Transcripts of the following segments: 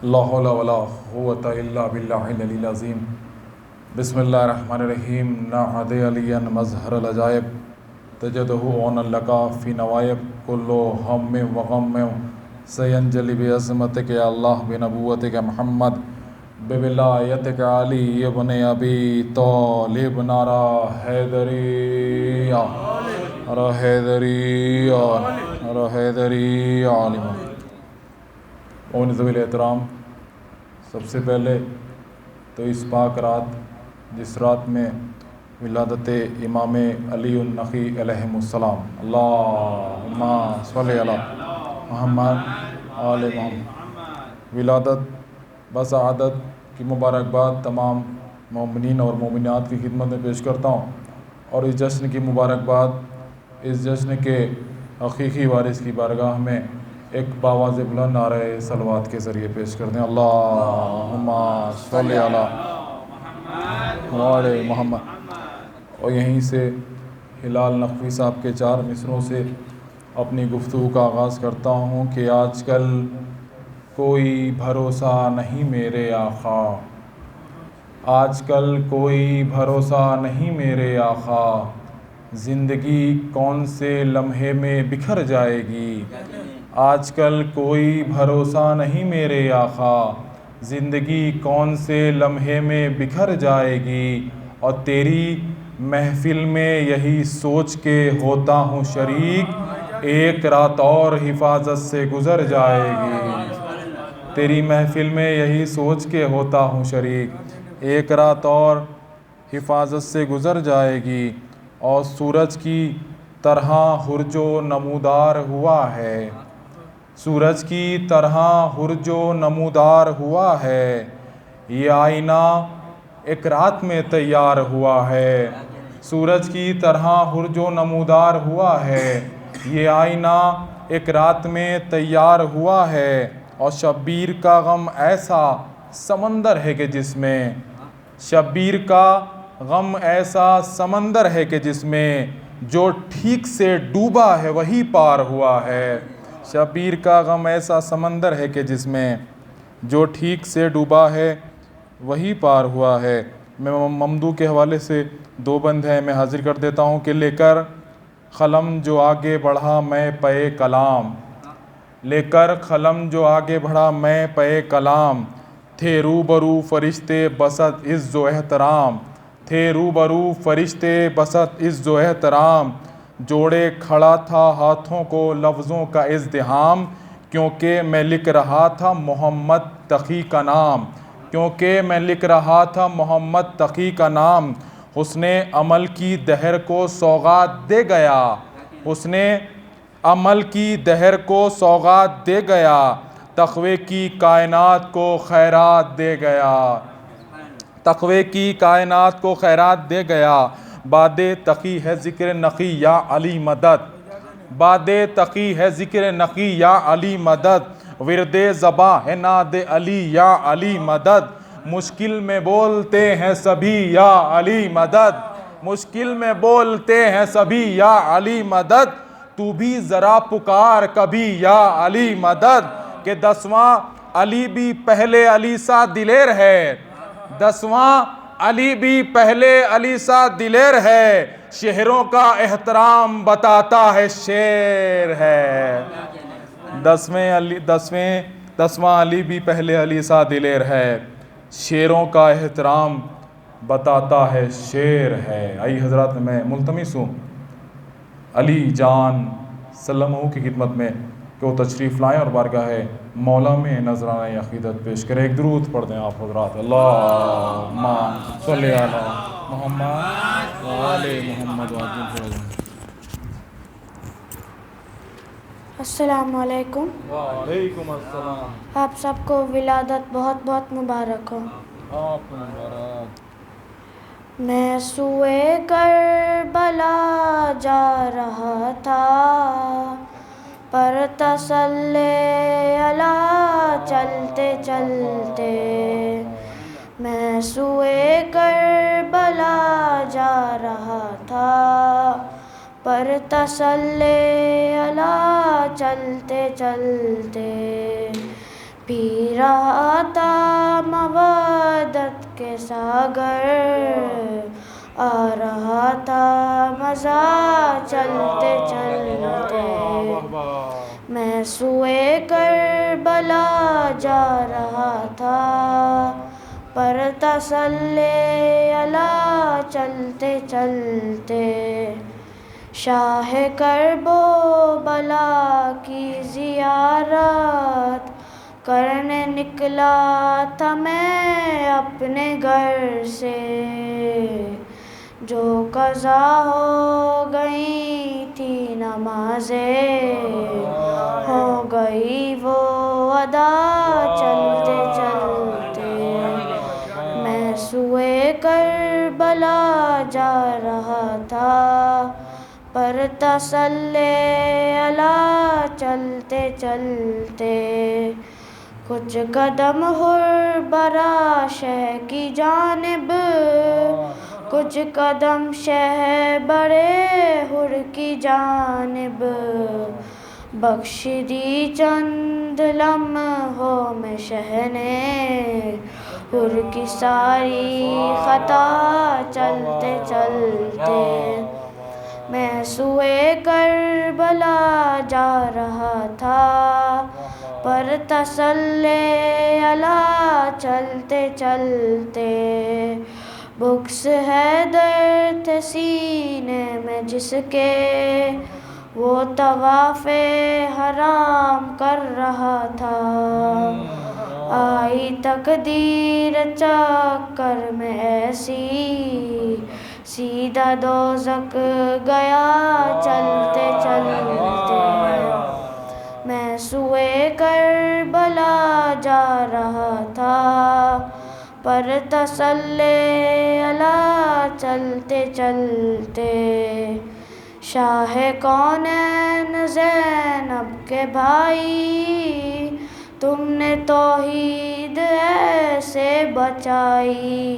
لا حول ولا قوۃ الا باللہ العلی العظیم۔ بسم اللہ الرحمن الرحیم۔ نعد علی مظہر العجائب تجدہ عون لکا فی نوائب کل ہم و غم سینجلی بعظمتک یا اللہ بنبوتک محمد بولایتک علی ابن ابی طالب نعرہ حیدری نعرہ حیدری نعرہ حیدری عالم۔ اون ذویل احترام، سب سے پہلے تو اس پاک رات جس رات میں ولادت امام علی النقی علیہ السلام، اللہم صلی علی محمد آل محمد، ولادت بسعادت کی مبارکباد تمام مومنین اور مومنات کی خدمت میں پیش کرتا ہوں، اور اس جشن کی مبارکباد اس جشن کے حقیقی وارث کی بارگاہ میں ایک باواز بلند نعرہ صلوات کے ذریعے پیش کر دیں، اللہم صلی علی محمد محمد۔ اور یہیں سے ہلال نقوی صاحب کے 4 مصروں سے اپنی گفتگو کا آغاز کرتا ہوں کہ آج کل کوئی بھروسہ نہیں میرے آقا، آج کل کوئی بھروسہ نہیں میرے آقا، زندگی کون سے لمحے میں بکھر جائے گی، آج کل کوئی بھروسہ نہیں میرے آقا، زندگی کون سے لمحے میں بکھر جائے گی، اور تیری محفل میں یہی سوچ کے ہوتا ہوں شریک، ایک رات اور حفاظت سے گزر جائے گی، تیری محفل میں یہی سوچ کے ہوتا ہوں شریک، ایک رات اور حفاظت سے گزر جائے گی، اور سورج کی طرح ہرج و نمودار ہوا ہے، سورج کی طرح ہرج و نمودار ہوا ہے، یہ آئینہ ایک رات میں تیار ہوا ہے، سورج کی طرح ہرج و نمودار ہوا ہے، یہ آئینہ ایک رات میں تیار ہوا ہے، اور شبیر کا غم ایسا سمندر ہے کہ جس میں، شبیر کا غم ایسا سمندر ہے کہ جس میں جو ٹھیک سے ڈوبا ہے وہی پار ہوا ہے، شبیر کا غم ایسا سمندر ہے کہ جس میں جو ٹھیک سے ڈوبا ہے وہی پار ہوا ہے۔ میں ممدوح کے حوالے سے 2 بند ہیں، میں حاضر کر دیتا ہوں کہ لے کر قلم جو آگے بڑھا میں پے کلام، لے کر قلم جو آگے بڑھا میں پے کلام، تھے روبرو فرشتے بسط عز و احترام، تھے روبرو فرشتے بسط عز و احترام، جوڑے کھڑا تھا ہاتھوں کو لفظوں کا ازدحام، کیونکہ میں لکھ رہا تھا محمد تقی کا نام، کیونکہ میں لکھ رہا تھا محمد تقی کا نام، حسن عمل کی دہر کو سوغات دے گیا، حسن عمل کی دہر کو سوغات دے گیا، تقوی کی کائنات کو خیرات دے گیا، تقوی کی کائنات کو خیرات دے گیا، باد تقی ہے ذکر نقی یا علی مدد، باد تقی ہے ذکر نقی یا علی مدد، ورد زباں ہے ناد علی یا علی مدد، مشکل میں بولتے ہیں سبھی یا علی مدد، مشکل میں بولتے ہیں سبھی یا علی مدد، تو بھی ذرا پکار کبھی یا علی مدد، کہ 10واں علی بھی پہلے علی سا دلیر ہے، 10واں علی بھی پہلے علی سا دلیر ہے، شہروں کا احترام بتاتا ہے شیر ہے، 10واں علی بھی پہلے علی سا دلیر ہے، شیروں کا احترام بتاتا ہے شیر ہے۔ آئی حضرات، میں ملتمس ہوں علی جان صلی اللہ علیہ وسلم کی خدمت میں کہ وہ تشریف لائیں اور بارگاہ مولا میں نذرانہ عقیدت پیش کریں۔ ایک درود پڑھ دیں آپ حضرات، اللہم صلی علی محمد و آل محمد وعجل۔ السلام علیکم۔ وعلیکم السلام۔ آپ سب کو ولادت بہت بہت مبارک ہو۔ آپ کو مبارک۔ میں سوئے کربلا جا رہا تھا، پر تسلِ اعلیٰ چلتے چلتے، میں سوئے کربلا جا رہا تھا، پر تسلِ اعلیٰ چلتے چلتے، پی رہا تھا مودت کے ساگر، آ رہا تھا مزہ چلتے چلتے، میں سوئے کربلا جا رہا تھا، پر تسلی علی چلتے چلتے، شاہ کرب و بلا کی زیارت کرنے نکلا تھا میں اپنے گھر سے، جو قضا ہو گئی تھی نمازیں، ہو گئی وہ ادا چلتے چلتے، میں سوئے کربلا جا رہا تھا، پر تسلی علی چلتے چلتے، کچھ قدم ہر برا شہ کی جانب، کچھ قدم شہ برے ہر کی جانب، بخش دی چند لمحوں میں شہ نے ہر کی ساری خطا چلتے چلتے، میں سوئے کربلا جا رہا تھا، پر تسلی علی چلتے چلتے، بکس حیدر تھے سینے میں جس کے، وہ طواف حرام کر رہا تھا، آئی تقدیر چکر میں ایسی، سیدھا دوزخ گیا چلتے چلتے، میں سوئے کربلا جا رہا تھا، پر تسلی علی چلتے چلتے، شاہ کونین زینب کے بھائی، تم نے توحید ایسے بچائی،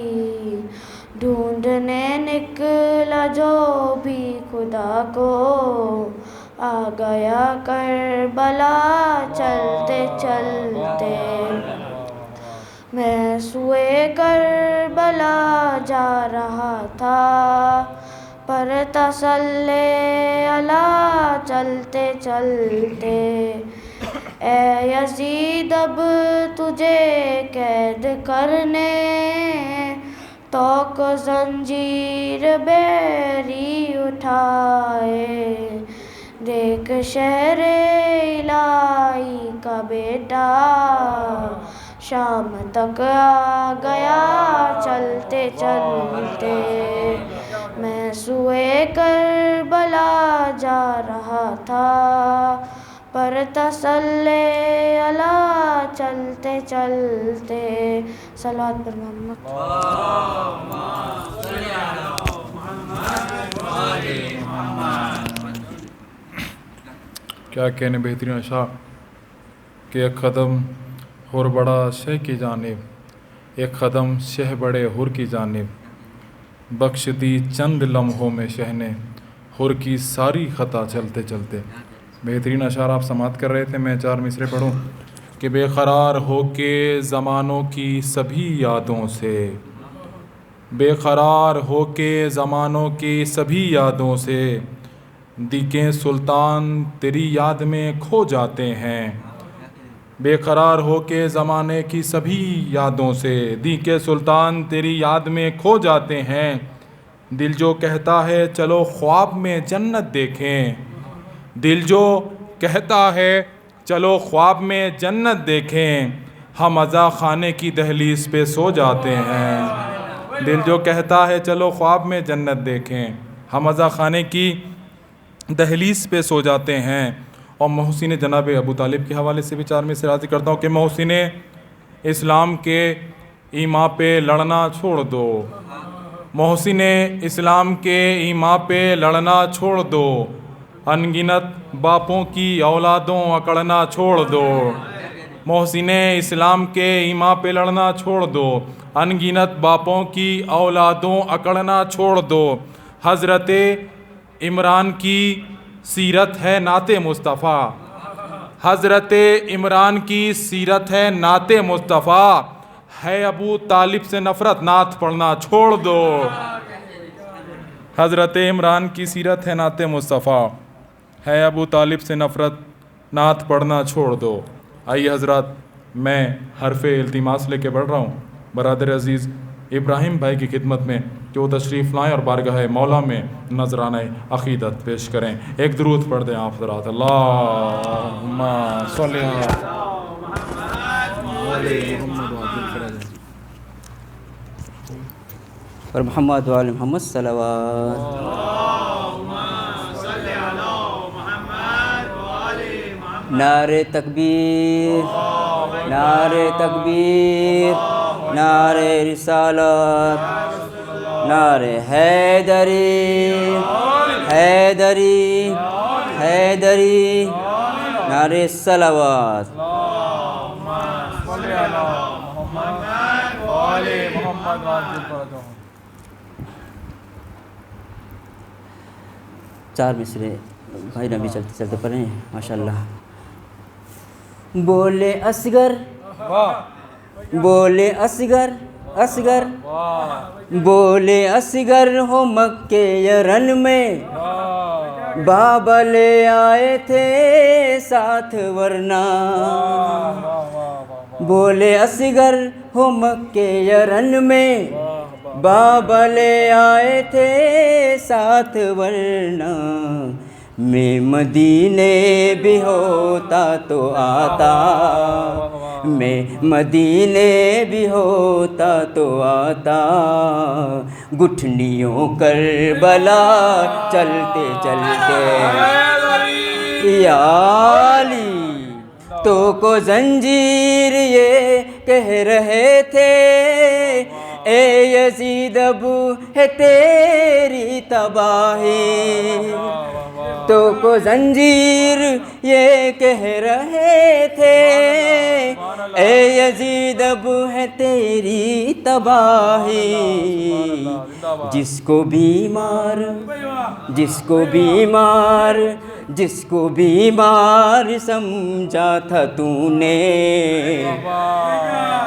ڈھونڈنے نکلا جو بھی خدا کو، آ گیا کربلا چلتے چلتے، میں سوئے کربلا جا رہا تھا، پر تسلی علی چلتے چلتے، اے یزید اب تجھے قید کرنے، توق زنجیر بیری اٹھائے، دیکھ شہر الہی کا بیٹا، شام تک آ گیا چلتے چلتے، میں سوئے کربلا جا رہا تھا، پر تسلی علی چلتے چلتے، صلوات پر محمد۔ کیا کہنے بہترین اشعار کہ ایک قدم ہر بڑا شہ کی جانب، ایک قدم شہ بڑے ہر کی جانب، بخش دی چند لمحوں میں شہ نے ہر کی ساری خطا چلتے چلتے۔ بہترین اشعار آپ سماعت کر رہے تھے، میں چار مصرے پڑھوں کہ بے قرار ہو کے زمانوں کی سبھی یادوں سے، بے قرار ہو کے زمانوں کی سبھی یادوں سے، دیکھیں سلطان تیری یاد میں کھو جاتے ہیں، بے قرار ہو کے زمانے کی سبھی یادوں سے، دیکھیں سلطان تیری یاد میں کھو جاتے ہیں، دل جو کہتا ہے چلو خواب میں جنت دیکھیں، دل جو کہتا ہے چلو خواب میں جنت دیکھیں، ہم عزا خانے کی دہلیز پہ سو جاتے ہیں، دل جو کہتا ہے چلو خواب میں جنت دیکھیں، ہم عزا خانے کی دہلیز پہ سو جاتے ہیں۔ اور محسن جناب ابو طالب کے حوالے سے بھی چار میں سے راضی کرتا ہوں کہ محسن اسلام کے ایمان پہ لڑنا چھوڑ دو، محسن اسلام کے ایمان پہ لڑنا چھوڑ دو، انگنت باپوں کی اولادوں اکڑنا چھوڑ دو، محسن اسلام کے ایمان پہ لڑنا چھوڑ دو، انگنت باپوں کی اولادوں اکڑنا چھوڑ دو، حضرت عمران کی سیرت ہے نعت مصطفیٰ، حضرت عمران کی سیرت ہے نعت مصطفیٰ، ہے ابو طالب سے نفرت نعت پڑھنا چھوڑ دو۔ حضرت عمران کی سیرت ہے نعت مصطفیٰ، ہے ابو طالب سے نفرت نعت پڑھنا چھوڑ دو۔ آئیے حضرات، میں حرف التماس لے کے بڑھ رہا ہوں برادر عزیز ابراہیم بھائی کی خدمت میں کہ وہ تشریف لائیں اور بارگاہ مولا میں نذرانہ عقیدت پیش کریں۔ ایک درود پڑھ دیں آپ حضرات، اللہم صلی اور محمد و آل محمد صلوات۔ نعرہ تکبیر، نعرہ تکبیر، نعرہ رسالت، نعرہ حیدری، حیدری، حیدری، نعرہ صلوات۔ چار مصرے بھائی نبی چلتے چلتے پڑھیں ماشاءاللہ۔ بولے اصغر، بولے اصغر، اصغر، بولے اصغر ہو مکے یرن میں، بابا لے آئے تھے ساتھ ورنہ۔ بولے اصغر ہو مکے یرن میں، بابا لے آئے تھے ساتھ ورنہ۔ میں مدینے بھی ہوتا تو آتا، میں مدینے بھی ہوتا تو آتا، گٹھنیوں کربلا چلتے چلتے۔ یا علی تو کو زنجیر یہ کہہ رہے تھے، اے یزید اب ہے تیری تباہی۔ تو کو زنجیر یہ کہہ رہے تھے، اے یزید اب ہے تیری تباہی۔ جس کو بیمار، جس کو بیمار، جس کو بیمار سمجھا تھا تو نے،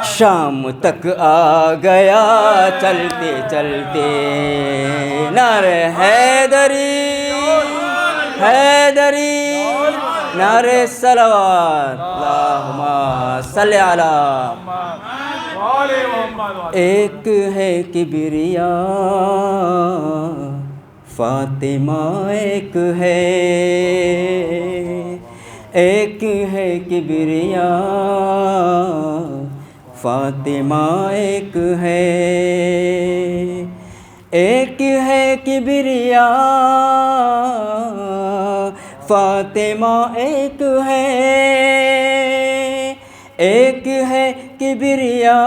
شام تک آ گیا چلتے چلتے۔ نعرہ حیدری، حیدری، نعرہ صلوات، اللہم صلی علی۔ ایک ہے کبریا فاطمہ، ایک ہے، ایک ہے کبریا فاطمہ، ایک ہے، ایک ہے کبریا فاطمہ، ایک ہے، ایک ہے کبریا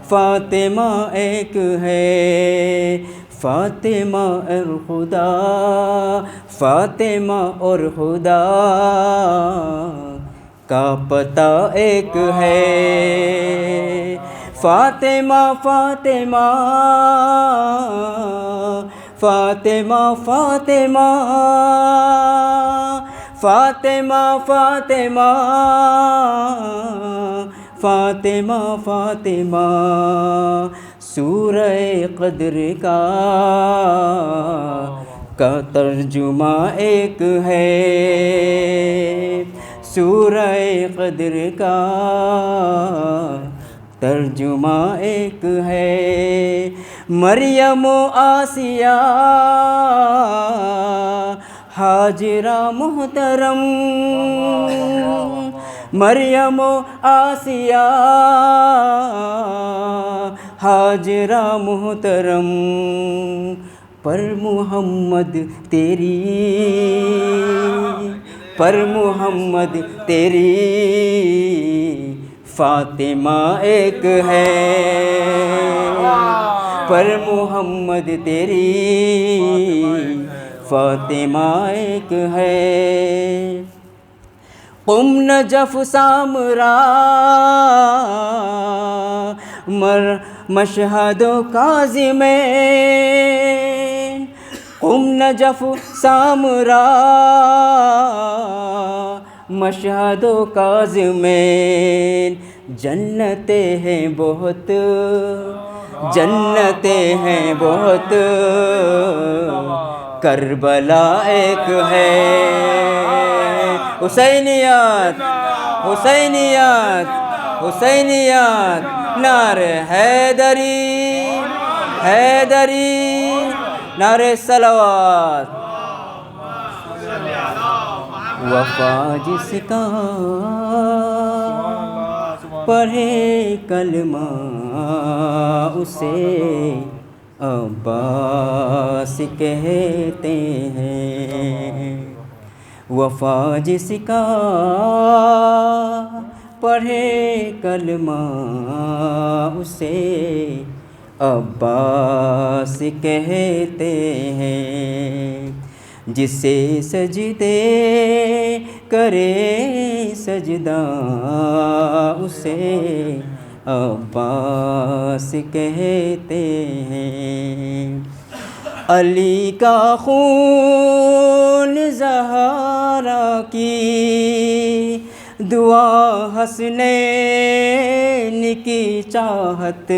فاطمہ، ایک ہے۔ فاطمہ اور خدا، فاطمہ اور خدا کا پتہ ایک ہے۔ فاطمہ، فاطمہ، فاطمہ، فاطمہ، فاطمہ، فاطمہ، فاطمہ، فاطمہ، سورہ قدر کا ترجمہ ایک ہے، سورہ قدر کا ترجمہ ایک ہے۔ مریم و آسیہ ہاجرہ محترم، مریم و آسیہ ہاجرہ محترم، پر محمد تیری، پر محمد تیری فاطمہ ایک ہے، پر محمد تیری فاطمہ ایک ہے۔ قم نجف سامرا مشہد و کاظمین، قم نجف سامرا مشہد و کاظمین، جنتیں ہیں بہت، جنتیں ہیں بہت، کربلا ایک ہے۔ حسینیات حسینیات حسینیات، نعرہ حیدری حیدری، نعرہ صلوات۔ وفا جس کا پڑھے کلمہ اسے عباس کہتے ہیں، وفا جس کا پڑھے کلمہ اسے عباس کہتے ہیں، جسے سجدے کرے سجدہ اسے عباس کہتے ہیں۔ علی کا خون زہرا کی دعا، حسنین کی چاہت،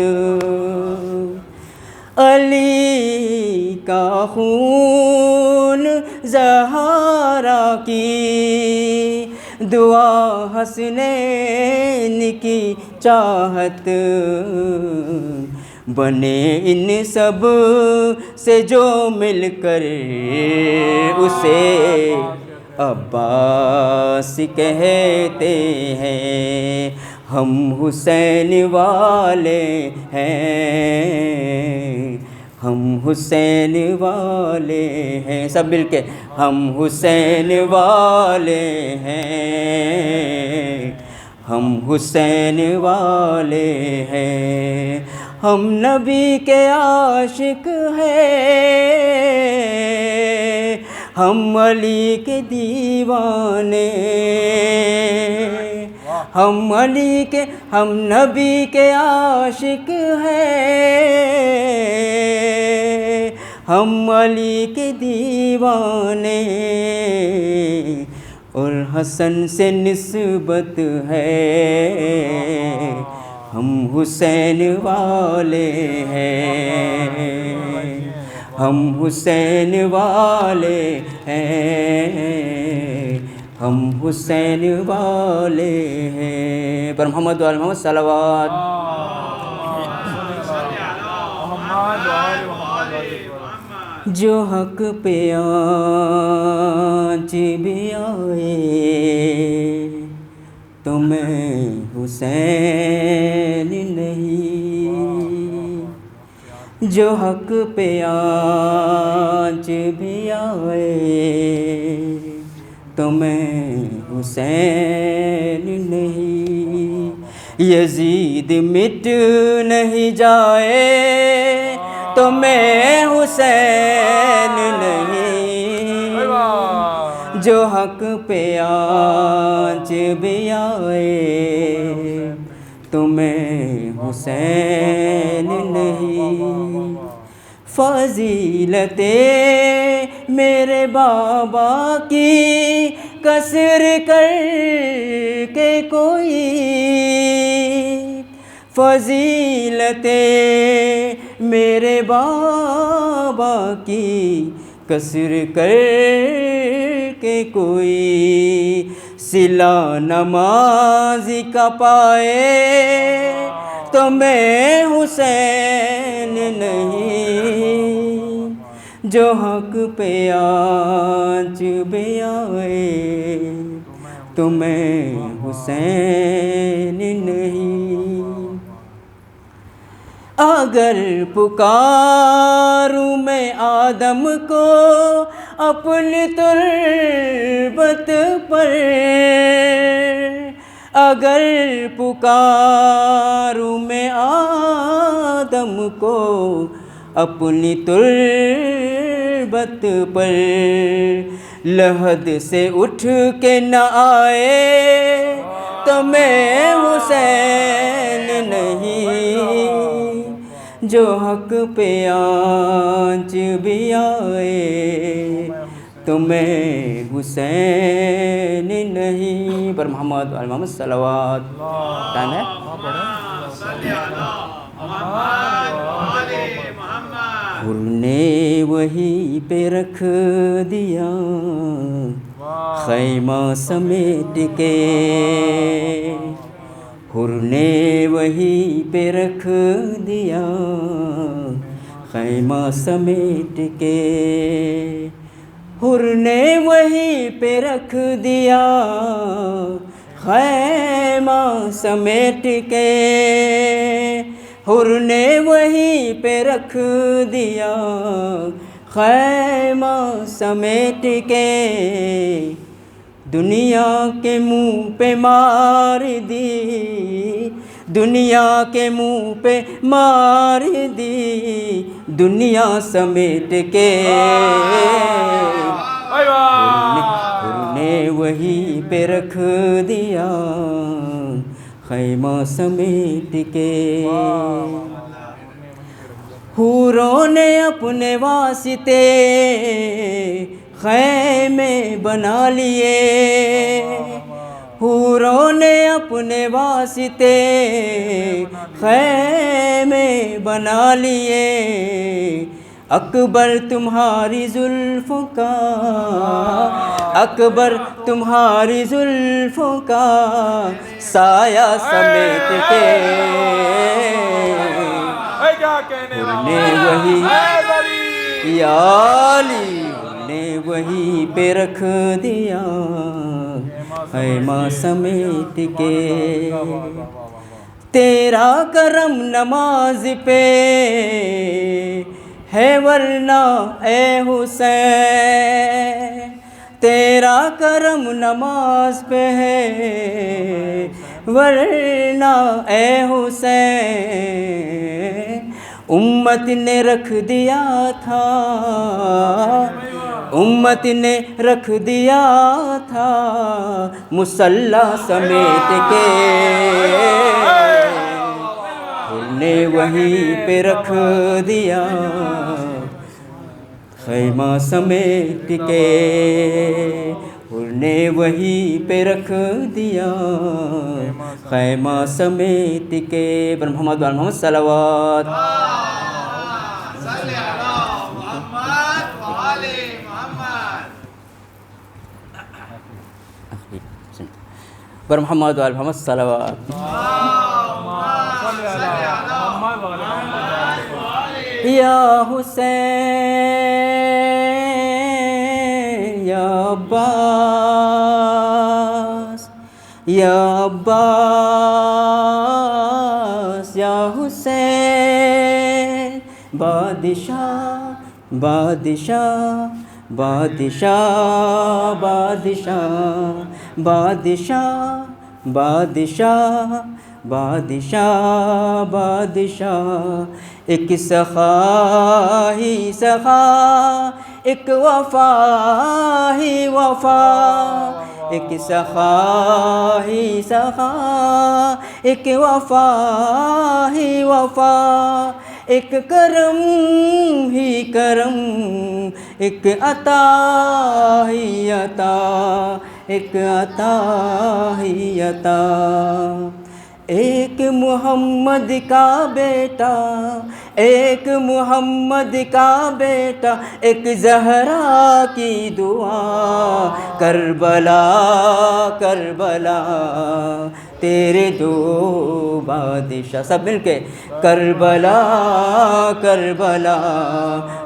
علی کا خون زہرا کی دعا، حسنین کی چاہت، بنے ان سب سے جو مل کر اسے عباس کہتے ہیں۔ ہم حسین والے ہیں، ہم حسین والے ہیں، سب مل کے ہم حسین والے ہیں، ہم حسین والے ہیں، ہم نبی کے عاشق ہیں، ہم علی کے دیوانے، ہم علی کے، ہم نبی کے عاشق ہیں، ہم علی کے دیوانے، اور حسن سے نسبت ہے، ہم حسین والے ہیں، ہم حسین والے ہیں، ہم حسین والے ہیں۔ پر محمد وعلی محمد صلوات۔ جو حق پہ آنچ بھی آئے تو میں حسین نہیں، جو حق پہ آنچ بھی آئے تو میں حسین نہیں، یزید مٹ نہیں جائے تو میں حسین نہیں، جو حق پہ آنچ بھی آئے تو میں حسین نہیں۔ فضیلتیں میرے بابا کی کثر کر کے کوئی، فضیلتیں میرے بابا کی کثر کر کے کوئی، صلہ نمازی کا پائے تو میں حسین نہیں، جو حق پہ آنچ بھی آئے تو میں حسین نہیں۔ اگر پکاروں میں آدم کو اپنی تربت پر، اگر پکاروں میں آدم کو اپنی تربت پر، لحد سے اٹھ کے نہ آئے تو میں حسین نہیں، جو حق پہ آنچ بھی آئے تو میں حسین نہیں. پر محمد وعلی محمد صلوات. ٹائم ہے؟ حر نے وہی پہ رکھ دیا خیمہ سمیٹ کے. حر نے وہی پہ رکھ دیا خیمہ سمیٹ کے. حر نے وہی پہ رکھ دیا خیمہ سمیٹ کے. حر نے وہی پہ رکھ دیا خیمہ سمیٹ کے. دنیا کے منہ پہ مار دی, دنیا کے منہ پہ مار دی دنیا سمیٹ کے. حر نے وہی پہ رکھ دیا خیمہ سمیٹ کے. حوروں نے اپنے واسطے خیمے بنا لیے. حوروں نے اپنے واسطے خیمے بنا لیے. اکبر تمہاری زلفوں کا, اکبر تمہاری زلفوں کا سایہ سمیٹ کے. حر نے وہی یا علی, حر نے وہی پہ رکھ دیا خیمہ سمیٹ کے. تیرا کرم نماز پہ ہے ورنہ اے حسین, تیرا کرم نماز پہ ہے ورنہ اے حسین. امت نے رکھ دیا تھا, امت نے رکھ دیا تھا مصلی سمیٹ کے. حر نے وہیں پہ رکھ دیا خیمہ سمیٹ کے. حر نے وہیں پہ رکھ دیا خیمہ سمیٹ کے. پر محمد وعلی محمد صلوات. پر محمد وعلی محمد صلوات. یا حسین یا عباس یا عباس یا حسین. بادشاہ بادشاہ بادشاہ بادشاہ بادشاہ بادشاہ بادشاہ بادشاہ. ایک سخا ہی سخا, ایک وفا ہی وفا. ایک سخا ہی سخا, ایک وفا ہی وفا. ایک کرم ہی کرم, ایک عطا ہی عطا, ایک عطا ہی عطا. ایک محمد کا بیٹا, ایک محمد کا بیٹا, ایک زہرا کی دعا. کربلا کربلا تیرے دو بادشاہ. سب مل کے کربلا کربلا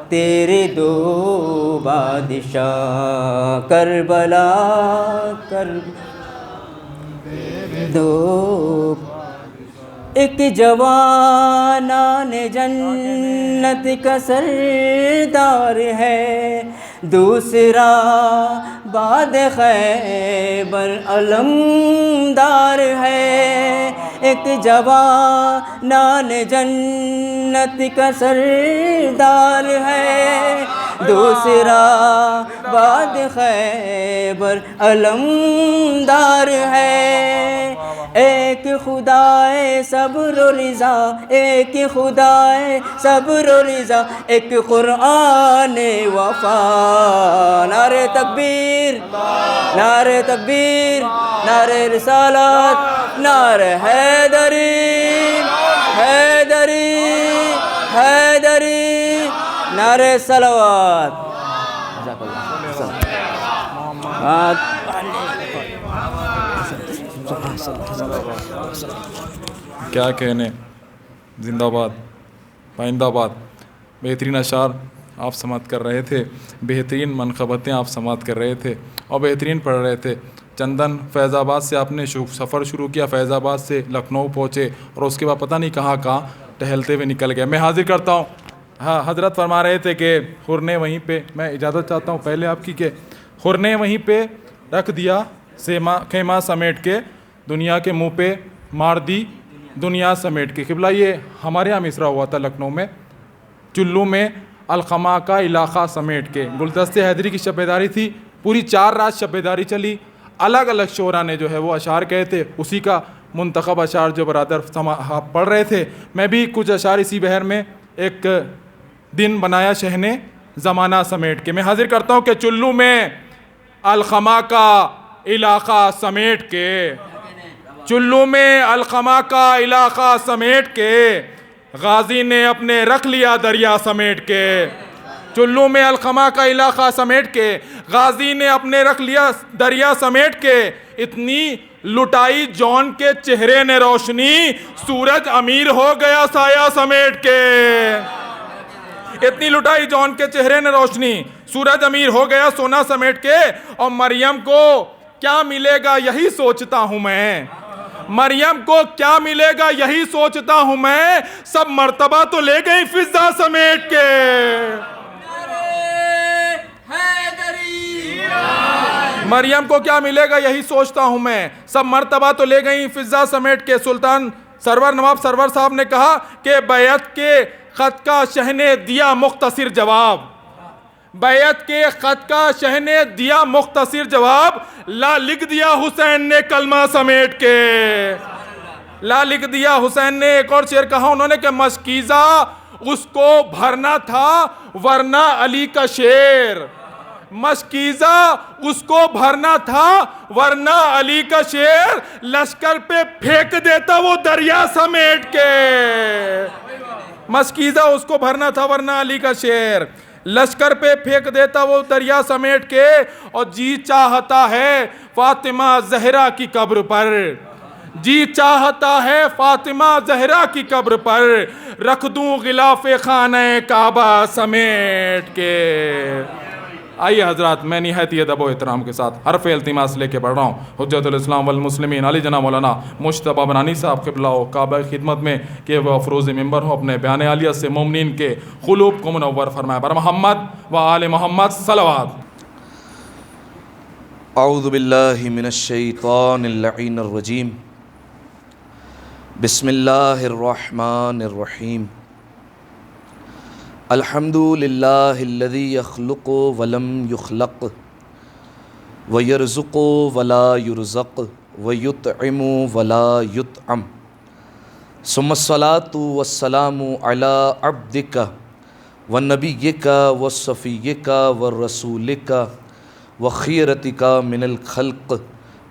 تیرے دو بادشاہ. کربلا دو. ایک جوانان جنت کا سردار ہے, دوسرا باد خیبر علمدار ہے. ایک جوانان جنت کا سردار ہے, دوسرا باد خیبر علمدار ہے. ایک خدائے صبر و رضا، ایک خدائے صبر و رضا، ایک قرآن وفا۔ نعرہ تکبیر، نعرہ تکبیر، نعرہ رسالت، نعرہ حیدری، حیدری، حیدری، نعرہ صلوات۔ جزاک اللہ۔ کیا کہنے، زندہ باد، پائندہ باد۔ بہترین اشعار آپ سماعت کر رہے تھے، بہترین منقبتیں آپ سماعت کر رہے تھے اور بہترین پڑھ رہے تھے۔ چندن فیض آباد سے آپ نے سفر شروع کیا، فیض آباد سے لکھنؤ پہنچے اور اس کے بعد پتہ نہیں کہاں کہاں ٹہلتے ہوئے نکل گئے۔ میں حاضر کرتا ہوں، ہاں حضرت فرما رہے تھے کہ خر نے وہیں پہ، میں اجازت چاہتا ہوں پہلے آپ کی، کہ خر نے وہیں پہ رکھ دیا خیمہ سمیٹ کے، دنیا کے منہ پہ مار دی دنیا سمیٹ کے۔ قبلہ یہ ہمارے یہاں مصرع ہوا تھا لکھنؤ میں، چلو میں الخما کا علاقہ سمیٹ کے۔ گلدست حیدری کی شب بیداری تھی، پوری 4 رات شب بیداری چلی، الگ الگ شعراء نے جو ہے وہ اشعار کہے تھے، اسی کا منتخب اشعار جو برادر پڑھ رہے تھے۔ میں بھی کچھ اشعار اسی بہر میں ایک دن بنایا شہنے زمانہ سمیٹ کے۔ میں حاضر کرتا ہوں کہ چلو میں الخما کا علاقہ سمیٹ کے، چلو میں الخما کا علاقہ سمیٹ کے، غازی نے اپنے رکھ لیا دریا سمیٹ کے۔ چلو میں الخما کا علاقہ سمیٹ کے، غازی نے اپنے رکھ لیا دریا سمیٹ کے، اتنی لٹائی جون کے چہرے نے روشنی، سورج امیر ہو گیا سایہ سمیٹ کے۔ اتنی لٹائی جون کے چہرے نے روشنی، سورج امیر ہو گیا سونا سمیٹ کے، اور مریم کو کیا ملے گا یہی سوچتا ہوں میں، مریم کو کیا ملے گا یہی سوچتا ہوں میں، سب مرتبہ تو لے گئی فضا سمیٹ کے۔ مریم کو کیا ملے گا یہی سوچتا ہوں میں، سب مرتبہ تو لے گئی فضا سمیٹ کے۔ سلطان سرور نواب سرور صاحب نے کہا کہ بیعت کے خط کا شہ نے دیا مختصر جواب، بیعت کے خط کا شہ نے دیا مختصر جواب، لا لکھ دیا حسین نے کلمہ سمیٹ کے، لا لکھ دیا حسین نے۔ ایک اور شعر کہا انہوں نے کہ مشکیزہ اس کو بھرنا تھا ورنہ علی کا شیر، مشکیزہ اس کو بھرنا تھا ورنہ علی کا شیر، لشکر پہ پھینک دیتا وہ دریا سمیٹ کے، مشکیزہ اس کو بھرنا تھا ورنہ علی کا شیر، لشکر پہ پھینک دیتا وہ دریا سمیٹ کے، اور جی چاہتا ہے فاطمہ زہرا کی قبر پر، جی چاہتا ہے فاطمہ زہرا کی قبر پر، رکھ دوں غلاف خانہ کعبہ سمیٹ کے۔ آئیے حضرات، میں نہایت ادب و احترام کے ساتھ حرف التماس لے کے بڑھ رہا ہوں حجت الاسلام والمسلمین علی جناب مولانا مجتبیٰ بنانی صاحب قبلہ و کعبہ خدمت میں کہ وہ افروز ممبر ہوں، اپنے بیان عالیہ سے مومنین کے قلوب کو منور فرمائے۔ بر محمد و آل محمد صلوات۔ اعوذ باللہ من الشیطان اللعین الرجیم، بسم اللہ الرحمن الرحیم، الحمد للہ الذی یخلق ولم یخلق ویرزق ولا یرزق ویطعم ولا یطعم، ثم الصلاة والسلام علی عبدک ونبیک وصفیک ورسولک وخیرتک من الخلق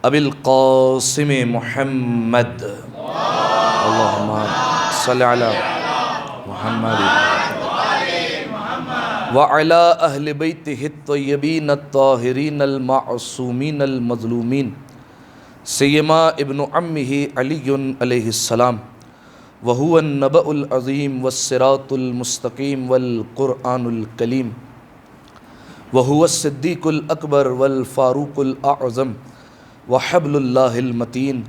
ابی القاسم محمد، اللہم صلی علی محمد وعلى أهل بيته الطيبين الطاهرين المعصومين المظلومين سيما ابن عمه علي عليه السلام، وهو النبأ العظيم والصراط المستقيم والقرآن الكريم، وهو الصديق الأكبر والفاروق الأعظم وحبل الله المتين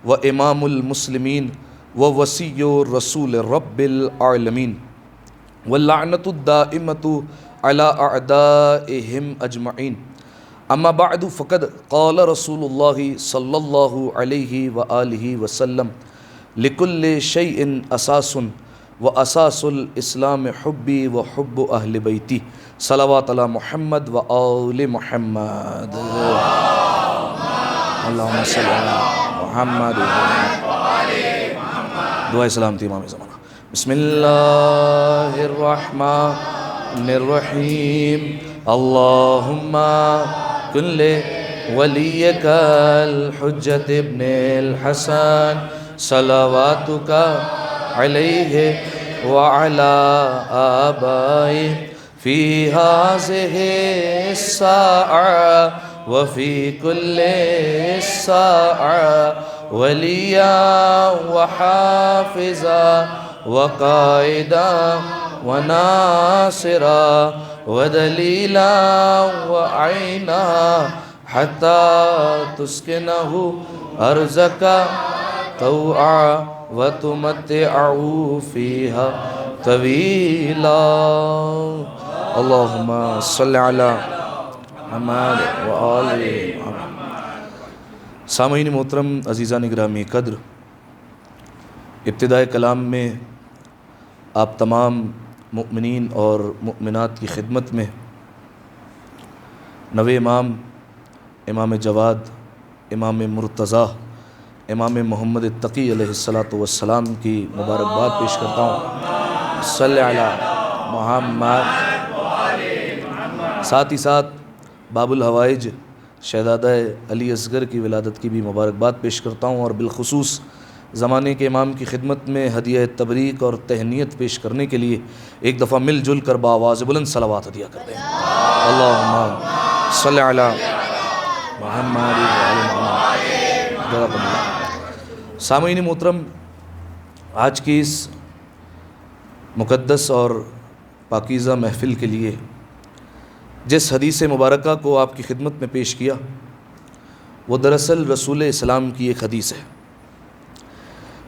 وإمام المسلمين ووصي رسول رب العالمين، واللعنة الدائمة على أعدائهم أجمعين، أما بعد فقد قال رسول الله صلى الله عليه وآله وسلم لكل شيء أساس وأساس الإسلام حبي وحب أهل بيتي، صلوات على محمد وآل محمد، اللهم صل على محمد دعائے سلامتی امام زمانہ۔ بسم اللہ الرحمن الرحیم اللہم کن ولیک الحجت ابن الحسن صلواتک علیہ وعلا آبائی فی هذه الساعة وفي كل ساعة وليا وحافظا وقائدا وناصرا ودليلا وعينا حتى تسكنه أرزك طوعا وتمتعه فيها طويلا اللهم صل على محمد وآل محمد۔ سامعین محترم، عزیزان گرامی قدر، ابتدائے کلام میں آپ تمام مؤمنین اور مؤمنات کی خدمت میں نوے امام، امام جواد، امام مرتضیٰ، امام محمد التقی علیہ السلام کی مبارکباد پیش کرتا ہوں۔ صلی علی محمد۔ ساتھ ہی ساتھ باب الحوائج شہزادہ علی اصغر کی ولادت کی بھی مبارکباد پیش کرتا ہوں، اور بالخصوص زمانے کے امام کی خدمت میں ہدیہ تبریک اور تہنیت پیش کرنے کے لیے ایک دفعہ مل جل کر بآواز بلند صلوات ہدیہ کرتے ہیں۔ اللہم صلی علی محمد وعلی محمد۔ سامعین محترم، آج کی اس مقدس اور پاکیزہ محفل کے لیے جس حدیث مبارکہ کو آپ کی خدمت میں پیش کیا وہ دراصل رسول اسلام کی ایک حدیث ہے۔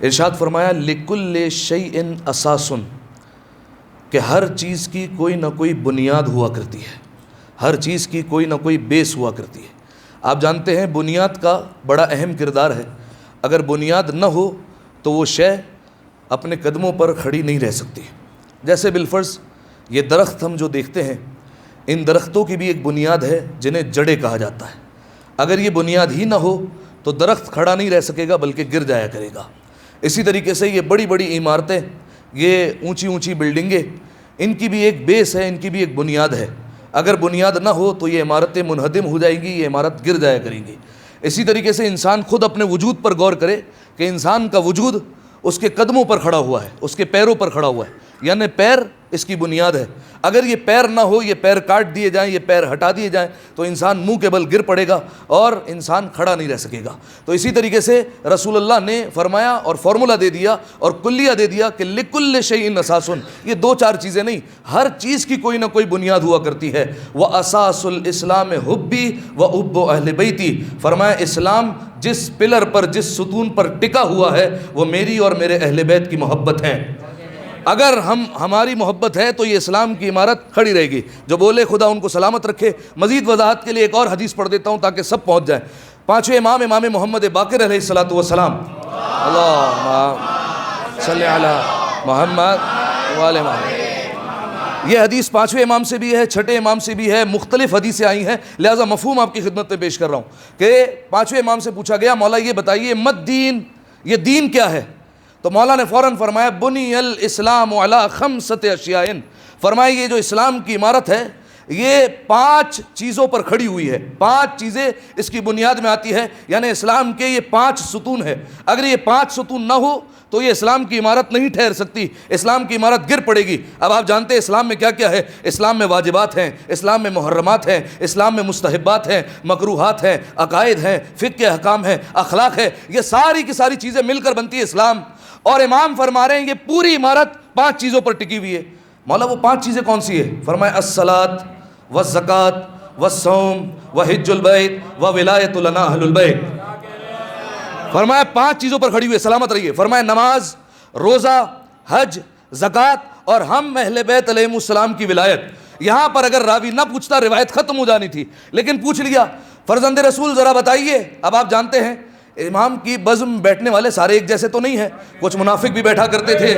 ارشاد فرمایا لِكُلِّ شَيْءٍ أَسَاسٌ، کہ ہر چیز کی کوئی نہ کوئی بنیاد ہوا کرتی ہے، ہر چیز کی کوئی نہ کوئی بیس ہوا کرتی ہے۔ آپ جانتے ہیں بنیاد کا بڑا اہم کردار ہے، اگر بنیاد نہ ہو تو وہ شے اپنے قدموں پر کھڑی نہیں رہ سکتی۔ جیسے بالفرض یہ درخت ہم جو دیکھتے ہیں، ان درختوں کی بھی ایک بنیاد ہے جنہیں جڑیں کہا جاتا ہے۔ اگر یہ بنیاد ہی نہ ہو تو درخت کھڑا نہیں رہ سکے گا بلکہ گر جایا کرے گا۔ اسی طریقے سے یہ بڑی بڑی عمارتیں، یہ اونچی اونچی بلڈنگیں، ان کی بھی ایک بیس ہے، ان کی بھی ایک بنیاد ہے۔ اگر بنیاد نہ ہو تو یہ عمارتیں منہدم ہو جائیں گی، یہ عمارت گر جایا کریں گی۔ اسی طریقے سے انسان خود اپنے وجود پر غور کرے کہ انسان کا وجود اس کے قدموں پر کھڑا ہوا ہے، اس کے پیروں پر کھڑا ہوا ہے، یعنی پیر اس کی بنیاد ہے۔ اگر یہ پیر نہ ہو، یہ پیر کاٹ دیے جائیں، یہ پیر ہٹا دیے جائیں تو انسان منہ کے بل گر پڑے گا اور انسان کھڑا نہیں رہ سکے گا۔ تو اسی طریقے سے رسول اللہ نے فرمایا اور فارمولہ دے دیا اور کلیہ دے دیا کہ لِكُلِّ شَيْءٍ أَسَاسٌ، یہ دو چار چیزیں نہیں، ہر چیز کی کوئی نہ کوئی بنیاد ہوا کرتی ہے۔ وَأَسَاسُ الْإِسْلَامِ حُبِّي وَحُبُّ أَهْلِ بَيْتِي، فرمایا اسلام جس پلر پر، جس ستون پر ٹکا ہوا ہے وہ میری اور میرے اہل بیت کی محبت ہے۔ اگر ہماری محبت ہے تو یہ اسلام کی عمارت کھڑی رہے گی۔ جو بولے خدا ان کو سلامت رکھے۔ مزید وضاحت کے لیے ایک اور حدیث پڑھ دیتا ہوں تاکہ سب پہنچ جائیں۔ پانچویں امام، امام محمد باقر علیہ السلام، اللہم صلی علی محمد وآل محمد۔ یہ حدیث پانچویں امام سے بھی ہے، چھٹے امام سے بھی ہے، مختلف حدیثیں آئی ہیں، لہٰذا مفہوم آپ کی خدمت میں پیش کر رہا ہوں کہ پانچویں امام سے پوچھا گیا مولا یہ بتائیے مد دین، یہ دین کیا ہے؟ تو مولا نے فوراً فرمایا بنی الاسلام علی خمسۃ اشیاء، فرمایا یہ جو اسلام کی عمارت ہے یہ 5 چیزوں پر کھڑی ہوئی ہے، 5 چیزیں اس کی بنیاد میں آتی ہے، یعنی اسلام کے یہ 5 ستون ہے۔ اگر یہ 5 ستون نہ ہو تو یہ اسلام کی عمارت نہیں ٹھہر سکتی، اسلام کی عمارت گر پڑے گی۔ اب آپ جانتے ہیں اسلام میں کیا کیا ہے؟ اسلام میں واجبات ہیں، اسلام میں محرمات ہیں، اسلام میں مستحبات ہیں، مکروہات ہیں، عقائد ہیں، فقہ کے احکام ہیں، اخلاق ہے، یہ ساری کی ساری چیزیں مل کر بنتی ہے اسلام۔ اور امام فرما رہے ہیں یہ پوری عمارت 5 چیزوں پر ٹکی ہوئی ہے۔ مولا وہ 5 چیزیں کون سی ہے؟ فرمایا الصلاۃ والزکاۃ والصوم وحج البیت وولایۃ لنا اہل البیت۔ فرمایا 5 چیزوں پر کھڑی ہوئی ہے، سلامت رہیے۔ فرمایا نماز، روزہ، حج، زکوٰۃ اور ہم اہل بیت علیہ السلام کی ولایت۔ یہاں پر اگر راوی نہ پوچھتا روایت ختم ہو جانی تھی، لیکن پوچھ لیا فرزند رسول ذرا بتائیے۔ اب آپ جانتے ہیں امام کی بزم بیٹھنے والے سارے ایک جیسے تو نہیں ہیں، کچھ منافق بھی بیٹھا کرتے تھے،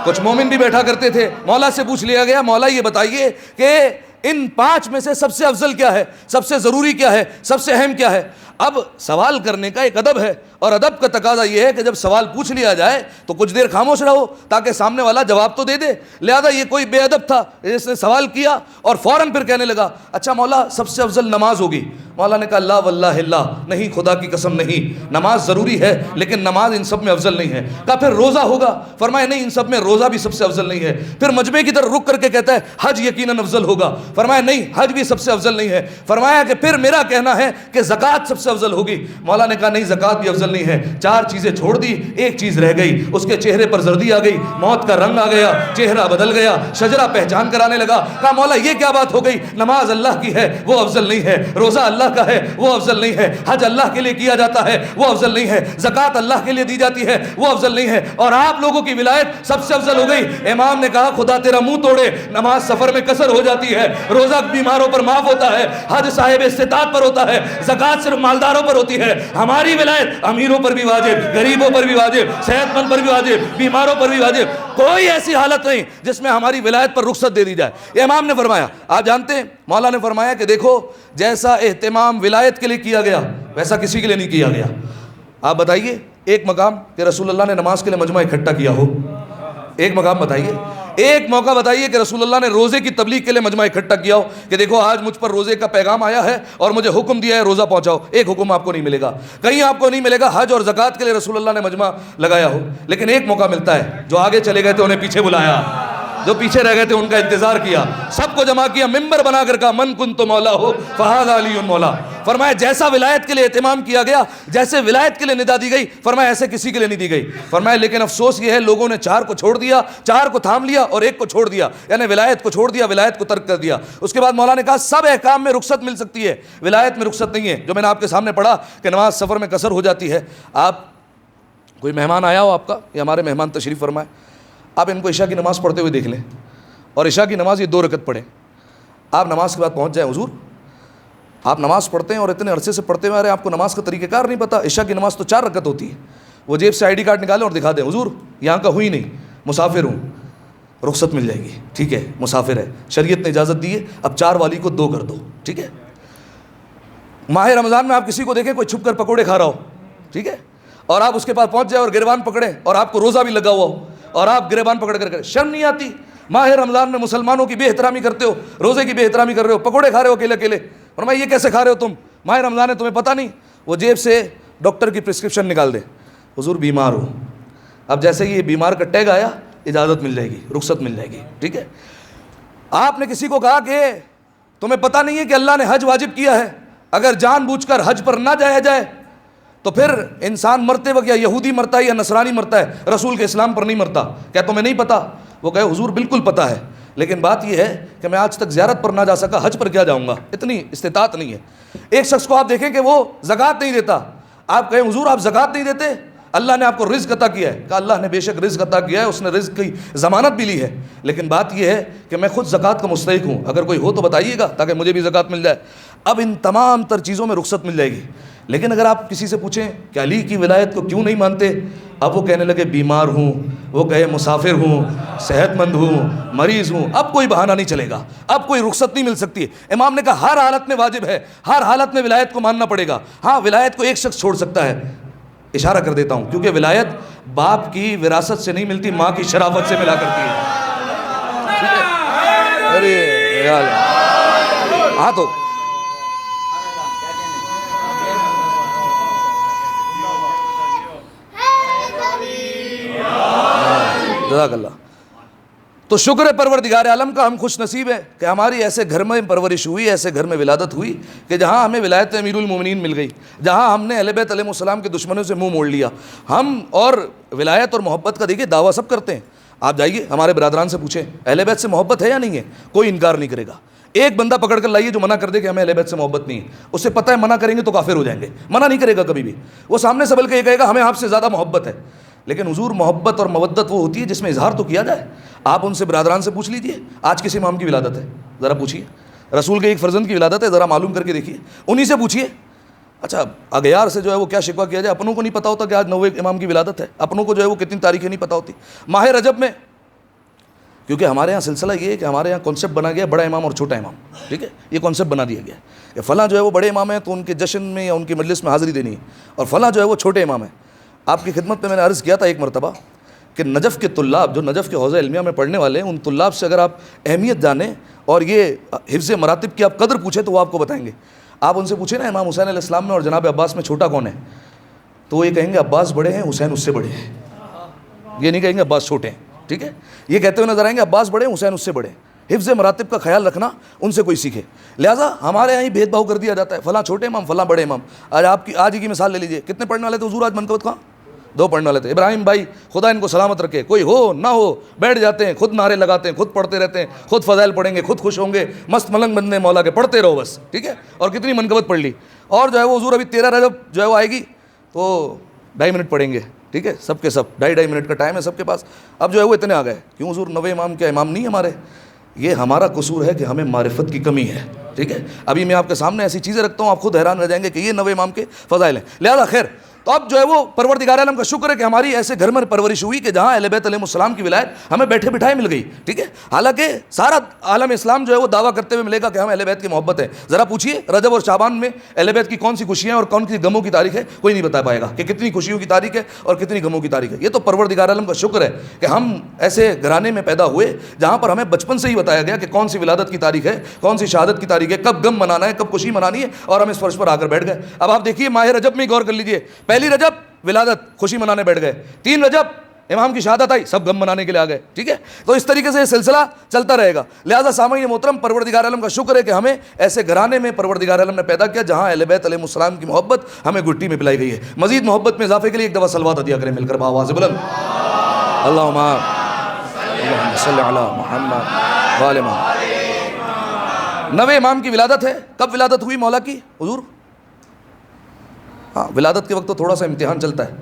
کچھ مومن بھی بیٹھا کرتے تھے۔ مولا سے پوچھ لیا گیا مولا یہ بتائیے کہ ان 5 میں سے سب سے افضل کیا ہے، سب سے ضروری کیا ہے، سب سے اہم کیا ہے؟ اب سوال کرنے کا ایک ادب ہے اور ادب کا تقاضا یہ ہے کہ جب سوال پوچھ لیا جائے تو کچھ دیر خاموش رہو تاکہ سامنے والا جواب تو دے دے. لہذا یہ کوئی بے ادب تھا جس نے سوال کیا اور فوراً پھر کہنے لگا اچھا مولا سب سے افضل نماز ہوگی. مولا نے کہا لا واللہ اللہ, نہیں خدا کی قسم نہیں, نماز ضروری ہے لیکن نماز ان سب میں افضل نہیں ہے. کہا پھر روزہ ہوگا؟ فرمایا نہیں ان سب میں روزہ بھی سب سے افضل نہیں ہے. پھر مجمع کی طرف رک کر کے کہتا ہے حج یقیناً افضل ہوگا. فرمایا نہیں حج بھی سب سے افضل نہیں ہے. فرمایا کہ پھر میرا کہنا ہے کہ زکوٰۃ سب سے افضل ہوگی. مولا نے کہا نہیں زکوٰۃ بھی افضل نہیں ہے. 4 چیزیں چھوڑ دی, ایک چیز رہ گئی. اس کے چہرے پر زردی آ گئی, موت کا رنگ آ گیا, چہرہ بدل گیا, شجرہ پہچان کرانے لگا. کہا مولا یہ کیا بات ہو گئی؟ نماز اللہ کی ہے وہ افضل نہیں ہے, روزہ اللہ کا ہے وہ افضل نہیں ہے, حج اللہ کے لیے کیا جاتا ہے وہ افضل نہیں ہے, زکوٰۃ اللہ کے لیے دی جاتی ہے وہ افضل نہیں ہے, اور آپ لوگوں کی ولایت سب سے افضل ہو گئی. امام نے کہا خدا تیرا منہ توڑے, نماز سفر میں قصر ہو جاتی ہے, روزہ بیماروں پر معاف ہوتا ہے, حج صاحب استطاعت پر ہوتا ہے, زکوٰۃ صرف مالداروں پر ہوتی ہے. ہماری ولایت امیروں پر بھی واجب, غریبوں پر بھی واجب, صحت مند پر بھی واجب, بیماروں پر بھی واجب. کوئی ایسی حالت نہیں جس میں ہماری ولایت پر رخصت دے دی جائے. یہ امام نے فرمایا. آپ جانتے ہیں مولا نے فرمایا کہ دیکھو جیسا اہتمام ولایت کے لیے کیا گیا ویسا کسی کے لیے نہیں کیا گیا. آپ بتائیے ایک مقام کہ رسول اللہ نے نماز کے لیے مجمع اکٹھا کیا ہو, ایک مقام بتائیے, ایک موقع بتائیے کہ رسول اللہ نے روزے کی تبلیغ کے لیے مجمع اکٹھا کیا ہو کہ دیکھو آج مجھ پر روزے کا پیغام آیا ہے اور مجھے حکم دیا ہے روزہ پہنچاؤ. ایک حکم آپ کو نہیں ملے گا, کہیں آپ کو نہیں ملے گا حج اور زکوٰۃ کے لیے رسول اللہ نے مجمع لگایا ہو. لیکن ایک موقع ملتا ہے, جو آگے چلے گئے تھے انہیں پیچھے بلایا, جو پیچھے رہ گئے تھے ان کا انتظار کیا, سب کو جمع کیا, ممبر بنا کر کہا من کنت مولا ہو فہذا علی مولا. فرمایا جیسا ولایت کے لیے اہتمام کیا گیا, جیسے ولایت کے لیے ندا دی گئی, فرمایا ایسے کسی کے لیے نہیں دی گئی. فرمایا لیکن افسوس یہ ہے لوگوں نے 4 کو چھوڑ دیا, 4 کو تھام لیا اور 1 کو چھوڑ دیا, یعنی ولایت کو چھوڑ دیا, ولایت کو ترک کر دیا. اس کے بعد مولا نے کہا سب احکام میں رخصت مل سکتی ہے, ولایت میں رخصت نہیں ہے. جو میں نے آپ کے سامنے پڑھا کہ نماز سفر میں قصر ہو جاتی ہے. آپ کوئی مہمان آیا ہو آپ کا, یا ہمارے مہمان تشریف فرمائے, آپ ان کو عشاء کی نماز پڑھتے ہوئے دیکھ لیں, اور عشاء کی نماز یہ 2 رکعت پڑھیں. آپ نماز کے بعد پہنچ جائیں حضور آپ نماز پڑھتے ہیں اور اتنے عرصے سے پڑھتے ہوئے ارے آپ کو نماز کا طریقہ کار نہیں پتہ, عشاء کی نماز تو 4 رکعت ہوتی ہے. وہ جیب سے ID کارڈ نکالیں اور دکھا دیں حضور یہاں کا ہوئی نہیں, مسافر ہوں, رخصت مل جائے گی. ٹھیک ہے مسافر ہے, شریعت نے اجازت دی ہے, اب 4 والی کو 2 کر دو. ٹھیک ہے. ماہ رمضان میں آپ کسی کو دیکھیں کوئی چھپ کر پکوڑے کھا رہا ہو, ٹھیک ہے, اور آپ اس کے پاس پہنچ جائے اور گریبان پکڑیں اور آپ کو روزہ بھی لگا ہوا ہو اور آپ گریبان پکڑ کر شرم نہیں آتی؟ ماہ رمضان میں مسلمانوں کی بے احترامی کرتے ہو, روزے کی بے احترامی کر رہے ہو, پکوڑے کھا رہے ہو اکیلے اکیلے. فرمایا یہ کیسے کھا رہے ہو تم, ماہ رمضان ہے تمہیں پتہ نہیں؟ وہ جیب سے ڈاکٹر کی پرسکرپشن نکال دے, حضور بیمار ہو. اب جیسے یہ بیمار کا ٹیگ آیا اجازت مل جائے گی, رخصت مل جائے گی. ٹھیک ہے. آپ نے کسی کو کہا کہ تمہیں پتہ نہیں ہے کہ اللہ نے حج واجب کیا ہے, اگر جان بوجھ کر حج پر نہ جایا جائے تو پھر انسان مرتے وقت یا یہودی مرتا ہے یا نصرانی مرتا ہے, رسول کے اسلام پر نہیں مرتا. کیا تمہیں نہیں پتہ؟ وہ کہے حضور بالکل پتہ ہے, لیکن بات یہ ہے کہ میں آج تک زیارت پر نہ جا سکا, حج پر کیا جاؤں گا, اتنی استطاعت نہیں ہے. ایک شخص کو آپ دیکھیں کہ وہ زکوٰۃ نہیں دیتا, آپ کہیں حضور آپ زکوٰۃ نہیں دیتے, اللہ نے آپ کو رزق عطا کیا ہے. کہا اللہ نے بے شک رزق عطا کیا ہے, اس نے رزق کی ضمانت بھی لی ہے, لیکن بات یہ ہے کہ میں خود زکوٰۃ کا مستحق ہوں, اگر کوئی ہو تو بتائیے گا تاکہ مجھے بھی زکوٰۃ مل جائے. اب ان تمام تر چیزوں میں رخصت مل جائے گی. لیکن اگر آپ کسی سے پوچھیں کہ علی کی ولایت کو کیوں نہیں مانتے, اب وہ کہنے لگے بیمار ہوں, وہ کہے مسافر ہوں, صحت مند ہوں, مریض ہوں, اب کوئی بہانہ نہیں چلے گا, اب کوئی رخصت نہیں مل سکتی. امام نے کہا ہر حالت میں واجب ہے, ہر حالت میں ولایت کو ماننا پڑے گا. ہاں ولایت کو ایک شخص چھوڑ سکتا ہے, اشارہ کر دیتا ہوں, کیونکہ ولایت باپ کی وراثت سے نہیں ملتی, ماں کی شرافت سے ملا کرتی ہے. ارے یار ہاں تو جزاک اللہ. تو شکر ہے پروردگار عالم کا, ہم خوش نصیب ہیں کہ ہماری ایسے گھر میں پرورش ہوئی, ایسے گھر میں ولادت ہوئی کہ جہاں ہمیں ولایت امیر المومنین مل گئی, جہاں ہم نے اہل بیت علیہ السلام کے دشمنوں سے منہ موڑ لیا. ہم اور ولایت اور محبت کا دیکھیے دعویٰ سب کرتے ہیں. آپ جائیے ہمارے برادران سے پوچھیں اہل بیت سے محبت ہے یا نہیں ہے, کوئی انکار نہیں کرے گا. ایک بندہ پکڑ کر لائیے جو منع کر دے کہ ہمیں اہل بیت سے محبت نہیں ہے, اسے پتہ ہے منع کریں گے تو کافر ہو جائیں گے, منع نہیں کرے گا کبھی بھی. وہ سامنے سے بلکہ یہ کہے گا ہمیں آپ سے زیادہ محبت ہے. لیکن حضور محبت اور مودت وہ ہوتی ہے جس میں اظہار تو کیا جائے. آپ ان سے برادران سے پوچھ لیجئے آج کس امام کی ولادت ہے, ذرا پوچھیے. رسول کے ایک فرزند کی ولادت ہے, ذرا معلوم کر کے دیکھیے, انہی سے پوچھیے. اچھا اغیار سے جو ہے وہ کیا شکوہ کیا جائے, اپنوں کو نہیں پتہ ہوتا کہ آج 90 امام کی ولادت ہے, اپنوں کو جو ہے وہ کتنی تاریخیں نہیں پتہ ہوتی. ماہ رجب میں کیونکہ ہمارے یہاں سلسلہ یہ ہے کہ ہمارے یہاں کانسیپٹ بنا گیا بڑا امام اور چھوٹا امام. ٹھیک ہے, یہ کانسیپٹ بنا دیا گیا کہ فلاں جو ہے وہ بڑے امام ہیں تو ان کے جشن میں یا ان کی مجلس میں حاضری دینی ہے, اور فلاں جو ہے وہ چھوٹے امام ہیں. آپ کی خدمت میں نے عرض کیا تھا ایک مرتبہ کہ نجف کے طلاب جو نجف کے حوزہ علمیہ میں پڑھنے والے ہیں, ان طلاب سے اگر آپ اہمیت جانیں اور یہ حفظ مراتب کی آپ قدر پوچھیں تو وہ آپ کو بتائیں گے. آپ ان سے پوچھیں نا امام حسین علیہ السلام میں اور جناب عباس میں چھوٹا کون ہے, تو وہ یہ کہیں گے عباس بڑے ہیں, حسین اس سے بڑے ہیں. یہ نہیں کہیں گے عباس چھوٹے ہیں. ٹھیک ہے, یہ کہتے ہوئے نظر آئیں گے عباس بڑے ہیں, حسین اس سے بڑے ہیں. حفظ مراتب کا خیال رکھنا ان سے کوئی سیکھے. لہٰذا ہمارے یہاں ہی بھید بھاؤ کر دیا جاتا ہے, فلاں چھوٹے امام فلاں بڑے امام. آج ہی کی مثال لے لیجیے, کتنے پڑھنے والے تھے حضور آج منقبت کہاں؟ 2 پڑھنے والے تھے. ابراہیم بھائی خدا ان کو سلامت رکھے, کوئی ہو نہ ہو بیٹھ جاتے ہیں, خود نعرے لگاتے ہیں, خود پڑھتے رہتے ہیں, خود فضائل پڑھیں گے, خود خوش ہوں گے, مست ملنگ بندے مولا کے, پڑھتے رہو بس. ٹھیک ہے, اور کتنی منقبت پڑھ لی. اور جو ہے وہ حضور ابھی 13 رجب جو ہے وہ آئے گی تو 2.5 منٹ پڑھیں گے. ٹھیک ہے, سب کے سب 2.5 منٹ کا ٹائم ہے سب کے پاس. اب جو ہے وہ اتنے آ گئے. کیوں حضور 9 امام کیا امام نہیں ہمارے؟ یہ ہمارا قصور ہے کہ ہمیں معرفت کی کمی ہے. ٹھیک ہے, ابھی میں آپ کے سامنے ایسی چیزیں رکھتا ہوں آپ خود حیران رہ جائیں گے کہ یہ 9 امام کے فضائل ہیں. لہذا خیر, تو اب جو ہے وہ پروردگار عالم کا شکر ہے کہ ہماری ایسے گھر میں پرورش ہوئی کہ جہاں اہل بیت علیہ السلام کی ولایت ہمیں بیٹھے بٹھائے مل گئی. ٹھیک ہے, حالانکہ سارا عالم اسلام جو ہے وہ دعویٰ کرتے ہوئے ملے گا کہ ہم اہل بیت کی محبت ہے. ذرا پوچھیے رجب اور شعبان میں اہل بیت کی کون سی خوشیاں اور کون سی غموں کی تاریخ ہے, کوئی نہیں بتا پائے گا کہ کتنی خوشیوں کی تاریخ ہے اور کتنی غموں کی تاریخ ہے. یہ تو پروردگار عالم کا شکر ہے کہ ہم ایسے گھرانے میں پیدا ہوئے جہاں پر ہمیں بچپن سے ہی بتایا گیا کہ کون سی ولادت کی تاریخ ہے, کون سی شہادت کی تاریخ ہے, کب غم منانا ہے, کب خوشی منانی ہے, اور ہم اس فرش پر آ کر بیٹھ گئے. اب آپ دیکھیے ماہ رجب میں غور کر لیجیے, پہلی رجب ولادت خوشی منانے بیٹھ گئے, 3 رجب امام کی شہادت آئی, سب غم منانے کے لیے آ گئے. ٹھیک ہے, تو اس طریقے سے یہ سلسلہ چلتا رہے گا. لہٰذا سامعین محترم, پروردگار عالم کا شکر ہے کہ ہمیں ایسے گھرانے میں پروردگار عالم نے پیدا کیا جہاں اہل بیت علیہ السلام کی محبت ہمیں گھٹی میں پلائی گئی ہے. مزید محبت میں اضافے کے لیے ایک دفعہ صلوات عطیہ کریں مل کر بآواز بلند, اللہم صلی علی محمد وآل محمد. 9 امام کی ولادت ہے. کب ولادت ہوئی مولا کی حضور؟ ہاں, ولادت کے وقت تو تھوڑا سا امتحان چلتا ہے.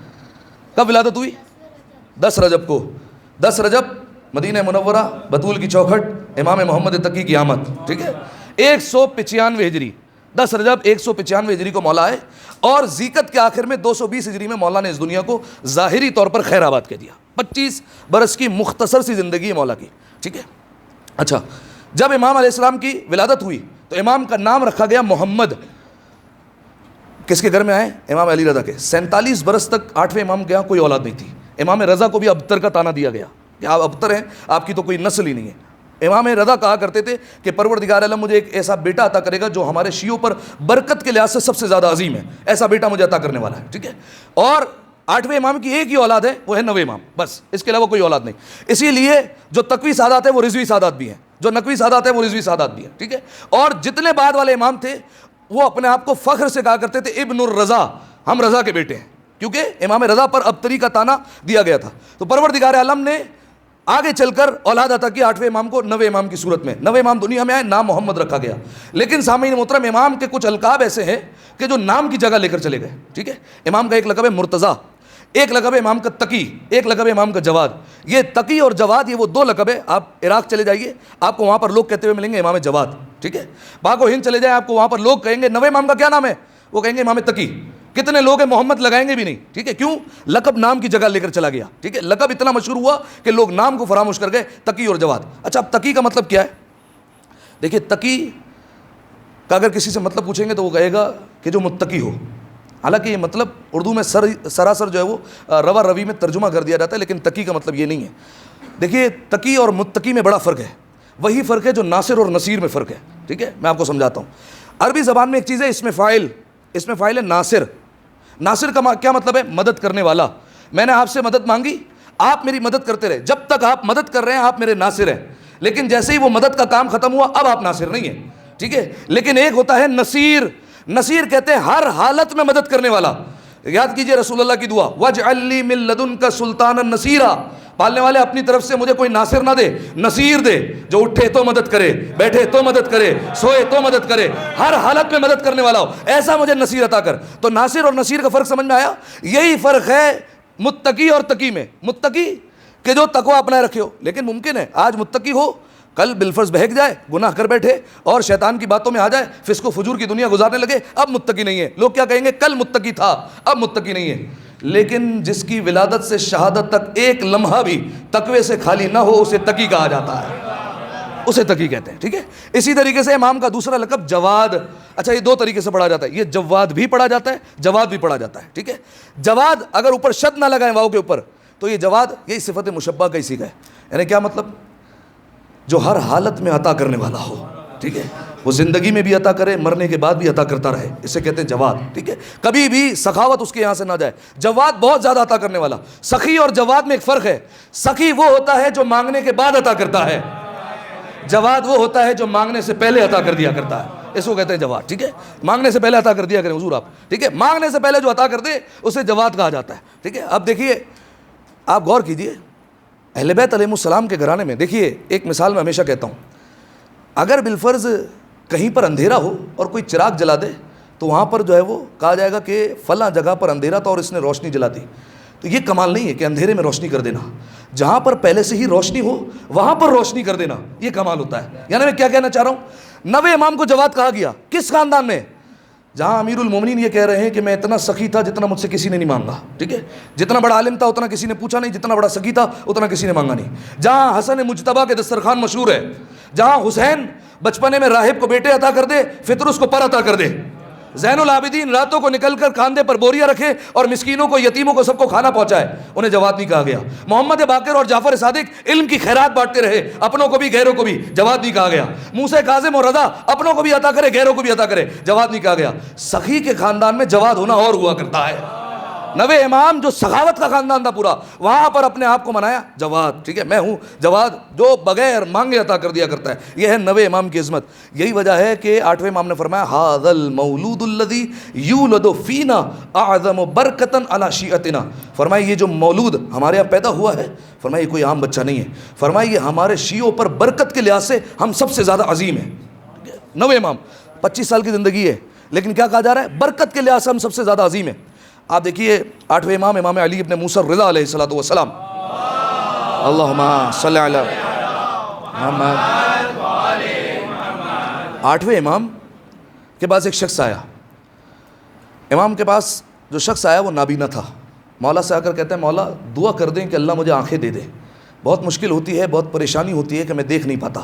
کب ولادت ہوئی؟ 10 رجب کو. 10 رجب مدینہ منورہ بطول کی چوکھٹ امام محمد تقی کی آمد. ٹھیک ہے, 195 ہجری 10 رجب 195 ہجری کو مولا آئے, اور ذیقت کے آخر میں 220 ہجری میں مولا نے اس دنیا کو ظاہری طور پر خیر آباد کہہ دیا. 25 برس کی مختصر سی زندگی ہے مولا کی. ٹھیک ہے, اچھا, جب امام علیہ السلام کی ولادت ہوئی تو امام کا نام رکھا گیا محمد. کس کے گھر میں آئے؟ امام علی رضا کے. 47 برس تک 8ویں امام کے یہاں کوئی اولاد نہیں تھی. امام رضا کو بھی ابتر کا تانا دیا گیا کہ آپ ابتر ہیں, آپ کی تو کوئی نسل ہی نہیں ہے. امام رضا کہا کرتے تھے کہ پروردگار عالم مجھے ایک ایسا بیٹا عطا کرے گا جو ہمارے شیعوں پر برکت کے لحاظ سے سب سے زیادہ عظیم ہے, ایسا بیٹا مجھے عطا کرنے والا ہے. ٹھیک ہے, اور 8ویں امام کی ایک ہی اولاد ہے, وہ ہے 9 امام, بس اس کے علاوہ کوئی اولاد نہیں. اسی لیے جو تقوی سادات ہیں وہ رضوی سادات بھی ہیں, جو نقوی سادات ہیں وہ رضوی سادات بھی ہیں. ٹھیک ہے, اور جتنے بعد والے امام تھے وہ اپنے آپ کو فخر سے کہا کرتے تھے ابن الرضا, ہم رضا کے بیٹے ہیں, کیونکہ امام رضا پر ابتری کا تانا دیا گیا تھا. تو پروردگار عالم نے آگے چل کر اولاد عطا کی 8ویں امام کو 9 امام کی صورت میں. 9 امام دنیا میں آئے, نام محمد رکھا گیا. لیکن سامعین محترم, امام کے کچھ القاب ایسے ہیں کہ جو نام کی جگہ لے کر چلے گئے. ٹھیک ہے, امام کا ایک لقب ہے مرتضیٰ, ایک لقب ہے امام کا تقی, ایک لقب ہے امام کا جواد. یہ تقی اور جواد یہ وہ 2 لقب ہے. آپ عراق چلے جائیے, آپ کو وہاں پر لوگ کہتے ہوئے ملیں گے امام جواد. ٹھیک ہے, پاک و ہند چلے جائیں, آپ کو وہاں پر لوگ کہیں گے 9 امام کا کیا نام ہے, وہ کہیں گے امام تقی. کتنے لوگ ہیں محمد لگائیں گے بھی نہیں. ٹھیک ہے, کیوں؟ لقب نام کی جگہ لے کر چلا گیا. ٹھیک ہے, لقب اتنا مشہور ہوا کہ لوگ نام کو فراموش کر گئے, تقی اور جواد. اچھا, اب تقی کا مطلب کیا ہے؟ دیکھیے, تقی کا اگر کسی سے مطلب پوچھیں گے تو وہ کہے گا کہ جو متقی ہو. حالانکہ یہ مطلب اردو میں سراسر جو ہے وہ روا روی میں ترجمہ کر دیا جاتا ہے, لیکن تقی کا مطلب یہ نہیں ہے. دیکھیے, تقی اور متقی میں بڑا فرق ہے. وہی فرق ہے جو ناصر اور نصیر میں فرق ہے. ٹھیک ہے, میں آپ کو سمجھاتا ہوں. عربی زبان میں ایک چیز ہے اس میں فاعل ہے ناصر. ناصر کا کیا مطلب ہے؟ مدد کرنے والا. میں نے آپ سے مدد مانگی, آپ میری مدد کرتے رہے, جب تک آپ مدد کر رہے ہیں آپ میرے ناصر ہیں. لیکن جیسے ہی وہ مدد کا کام ختم ہوا اب آپ ناصر نہیں ہیں. ٹھیک ہے, لیکن ایک ہوتا ہے نصیر. نصیر کہتے ہیں ہر حالت میں مدد کرنے والا. یاد کیجئے رسول اللہ کی دعا, وَاجْعَلْ لِي مِن لَدُنْكَ سُلْطَانًا نَصِيرًا. پالنے والے اپنی طرف سے مجھے کوئی ناصر نہ دے, نصیر دے, جو اٹھے تو مدد کرے, بیٹھے تو مدد کرے, سوئے تو مدد کرے, ہر حالت میں مدد کرنے والا ہو, ایسا مجھے نصیر عطا کر. تو ناصر اور نصیر کا فرق سمجھ میں آیا؟ یہی فرق ہے متقی اور تقی میں. متقی کہ جو تقوی اپنائے رکھے ہو, لیکن ممکن ہے آج متقی ہو, کل بالفرض بہک جائے, گناہ کر بیٹھے اور شیطان کی باتوں میں آ جائے, فسق و فجور کی دنیا گزارنے لگے, اب متقی نہیں ہے. لوگ کیا کہیں گے؟ کل متقی تھا اب متقی نہیں ہے. لیکن جس کی ولادت سے شہادت تک ایک لمحہ بھی تقوی سے خالی نہ ہو اسے تقی کہا جاتا ہے، اسے تقی کہتے ہیں، ٹھیک ہے۔ اسی طریقے سے امام کا دوسرا لقب جواد، اچھا یہ دو طریقے سے پڑھا جاتا ہے، یہ جواد بھی پڑھا جاتا ہے، جواد بھی پڑھا جاتا ہے، ٹھیک ہے۔ جواد اگر اوپر شد نہ لگائیں واؤ کے اوپر تو یہ جواد یہی صفت مشبہ کا اسی کا ہے، یعنی کیا مطلب، جو ہر حالت میں عطا کرنے والا ہو، ٹھیک ہے، وہ زندگی میں بھی عطا کرے، مرنے کے بعد بھی عطا کرتا رہے، اسے کہتے ہیں جواد، ٹھیک ہے، کبھی بھی سخاوت اس کے یہاں سے نہ جائے۔ جواد بہت زیادہ عطا کرنے والا، سخی اور جواد میں ایک فرق ہے، سخی وہ ہوتا ہے جو مانگنے کے بعد عطا کرتا ہے، جواد وہ ہوتا ہے جو مانگنے سے پہلے عطا کر دیا کرتا ہے، اس کو کہتے ہیں جواد، ٹھیک ہے، مانگنے سے پہلے عطا کر دیا کریں حضور آپ، ٹھیک ہے، مانگنے سے پہلے جو عطا کر دے اسے جواد کہا جاتا ہے، ٹھیک ہے۔ اب دیکھیے، آپ غور کیجئے، اہل بیت علیہ السلام کے گھرانے میں دیکھیے، ایک مثال میں ہمیشہ کہتا ہوں، اگر بالفرض کہیں پر اندھیرا ہو اور کوئی چراغ جلا دے تو وہاں پر جو ہے وہ کہا جائے گا کہ فلاں جگہ پر اندھیرا تھا اور اس نے روشنی جلا دی، تو یہ کمال نہیں ہے کہ اندھیرے میں روشنی کر دینا، جہاں پر پہلے سے ہی روشنی ہو وہاں پر روشنی کر دینا یہ کمال ہوتا ہے۔ یعنی میں کیا کہنا چاہ رہا ہوں، 90 امام کو جواد کہا گیا، کس خاندان میں؟ جہاں امیر المومنین یہ کہہ رہے ہیں کہ میں اتنا سخی تھا جتنا مجھ سے کسی نے نہیں مانگا، ٹھیک ہے، جتنا بڑا عالم تھا اتنا کسی نے پوچھا نہیں، جتنا بڑا سخی تھا اتنا کسی نے مانگا نہیں، جہاں حسن مجتبیٰ کے دسترخوان مشہور ہے، جہاں حسین بچپنے میں راہب کو بیٹے عطا کر دے، فطر اس کو پر عطا کر دے، زین العابدین راتوں کو نکل کر کاندھے پر بوریاں رکھے اور مسکینوں کو، یتیموں کو، سب کو کھانا پہنچائے، انہیں جواد نہیں کہا گیا۔ محمد باقر اور جعفر صادق علم کی خیرات بانٹتے رہے، اپنوں کو بھی غیروں کو بھی، جواد نہیں کہا گیا۔ موسیٰ کاظم اور رضا اپنوں کو بھی عطا کرے، غیروں کو بھی عطا کرے، جواد نہیں کہا گیا۔ سخی کے خاندان میں جواد ہونا اور ہوا کرتا ہے۔ 90 امام جو سخاوت کا خاندان تھا پورا، وہاں پر اپنے آپ کو منایا جواد، ٹھیک ہے، میں ہوں جواد جو بغیر مانگے عطا کر دیا کرتا ہے، یہ ہے 90 امام کی عظمت۔ یہی وجہ ہے کہ 8ویں امام نے فرمایا ھذا المولود الذی یولد فینا اعظم برکتا علی شیعتنا، فرمایا یہ جو مولود ہمارے یہاں پیدا ہوا ہے، فرمایا یہ کوئی عام بچہ نہیں ہے، فرمایا یہ ہمارے شیعوں پر برکت کے لحاظ سے ہم سب سے زیادہ عظیم ہیں۔ 90 امام 25 سال کی زندگی ہے، لیکن کیا کہا جا رہا ہے، برکت کے لحاظ سے ہم سب سے زیادہ عظیم ہیں۔ آپ دیکھیے 8ویں امام امام علی ابن موسیٰ الرضا علیہ الصلوۃ والسلام، اللہم صلی علی محمد۔ 8ویں امام کے پاس ایک شخص آیا، امام کے پاس جو شخص آیا وہ نابینا تھا، مولا سے آ کر کہتے ہیں مولا دعا کر دیں کہ اللہ مجھے آنکھیں دے دے، بہت مشکل ہوتی ہے، بہت پریشانی ہوتی ہے کہ میں دیکھ نہیں پاتا،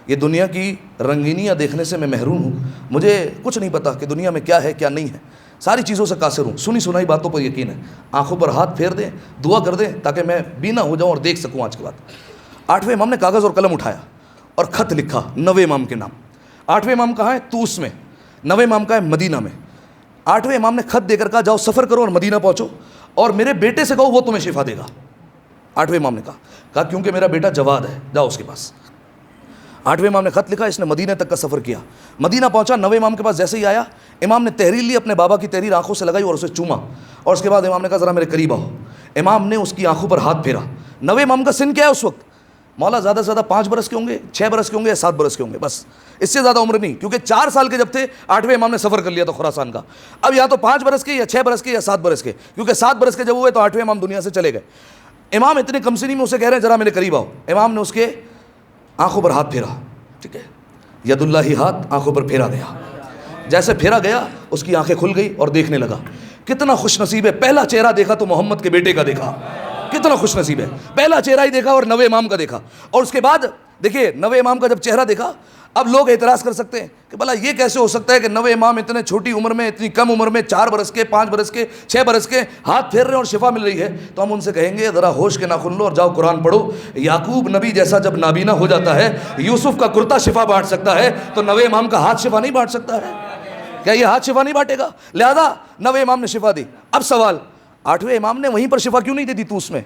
یہ دنیا کی رنگینیاں دیکھنے سے میں محروم ہوں، مجھے کچھ نہیں پتا کہ دنیا میں کیا ہے کیا نہیں ہے، ساری چیزوں سے قاصر ہوں، سنی سنائی باتوں پر یقین ہے، آنکھوں پر ہاتھ پھیر دیں، دعا کر دیں تاکہ میں بینا ہو جاؤں اور دیکھ سکوں آج کے بعد۔ 8ویں امام نے کاغذ اور قلم اٹھایا اور خط لکھا 90 امام کے نام۔ 8ویں امام کہاں ہے؟ طوس میں، 90 امام کا ہے مدینہ میں۔ 8ویں امام نے خط دے کر کہا جاؤ سفر کرو اور مدینہ پہنچو اور میرے بیٹے سے کہو وہ تمہیں شفا دے گا۔ 8ویں امام نے کہا کیونکہ میرا بیٹا جواد ہے، جاؤ اس کے پاس۔ 8ویں امام نے خط لکھا، اس نے مدینہ تک کا سفر کیا، مدینہ پہنچا، 90 امام کے پاس جیسے ہی آیا امام نے تحریر لی، اپنے بابا کی تحریر آنکھوں سے لگائی اور اسے چوما، اور اس کے بعد امام نے کہا ذرا میرے قریب آؤ، امام نے اس کی آنکھوں پر ہاتھ پھیرا۔ 90 امام کا سن کیا ہے اس وقت؟ مولا زیادہ سے زیادہ 5 برس کے ہوں گے، 6 برس کے ہوں گے یا 7 برس کے ہوں گے، بس اس سے زیادہ عمر نہیں، کیونکہ 4 سال کے جب تھے 8ویں امام نے سفر کر لیا تھا خراسان کا، اب یا تو 5 برس کے یا 6 برس کے یا 7 برس کے، کیونکہ 7 برس کے جب ہوئے تو 8ویں امام دنیا سے چلے گئے۔ امام اتنے کم سنی میں اسے کہہ رہے ہیں ذرا میرے قریب آؤ، امام نے اس کے آنکھوں پر ہاتھ پھیرا، ٹھیک ہے، ید اللہ ہی ہاتھ آنکھوں پر پھیرا گیا، جیسے پھیرا گیا اس کی آنکھیں کھل گئی اور دیکھنے لگا۔ کتنا خوش نصیب ہے، پہلا چہرہ دیکھا تو محمد کے بیٹے کا دیکھا، کتنا خوش نصیب ہے، پہلا چہرہ ہی دیکھا اور 90 امام کا دیکھا۔ اور اس کے بعد دیکھیے 90 امام کا جب چہرہ دیکھا، اب لوگ اعتراض کر سکتے ہیں کہ بھلا یہ کیسے ہو سکتا ہے کہ 90 امام اتنے چھوٹی عمر میں، اتنی کم عمر میں، 4 برس کے، 5 برس کے، 6 برس کے ہاتھ پھیر رہے ہیں اور شفا مل رہی ہے؟ تو ہم ان سے کہیں گے ذرا ہوش کے ناخن لو اور جاؤ قرآن پڑھو، یعقوب نبی جیسا جب نابینا ہو جاتا ہے، یوسف کا کرتا شفا بانٹ سکتا ہے تو 90 امام کا ہاتھ شفا نہیں بانٹ سکتا ہے؟ کیا یہ ہاتھ شفا نہیں بانٹے گا؟ لہذا 90 امام نے شفا دی۔ اب سوال، 8ویں امام نے وہیں پر شفا کیوں نہیں دے دی طوس میں؟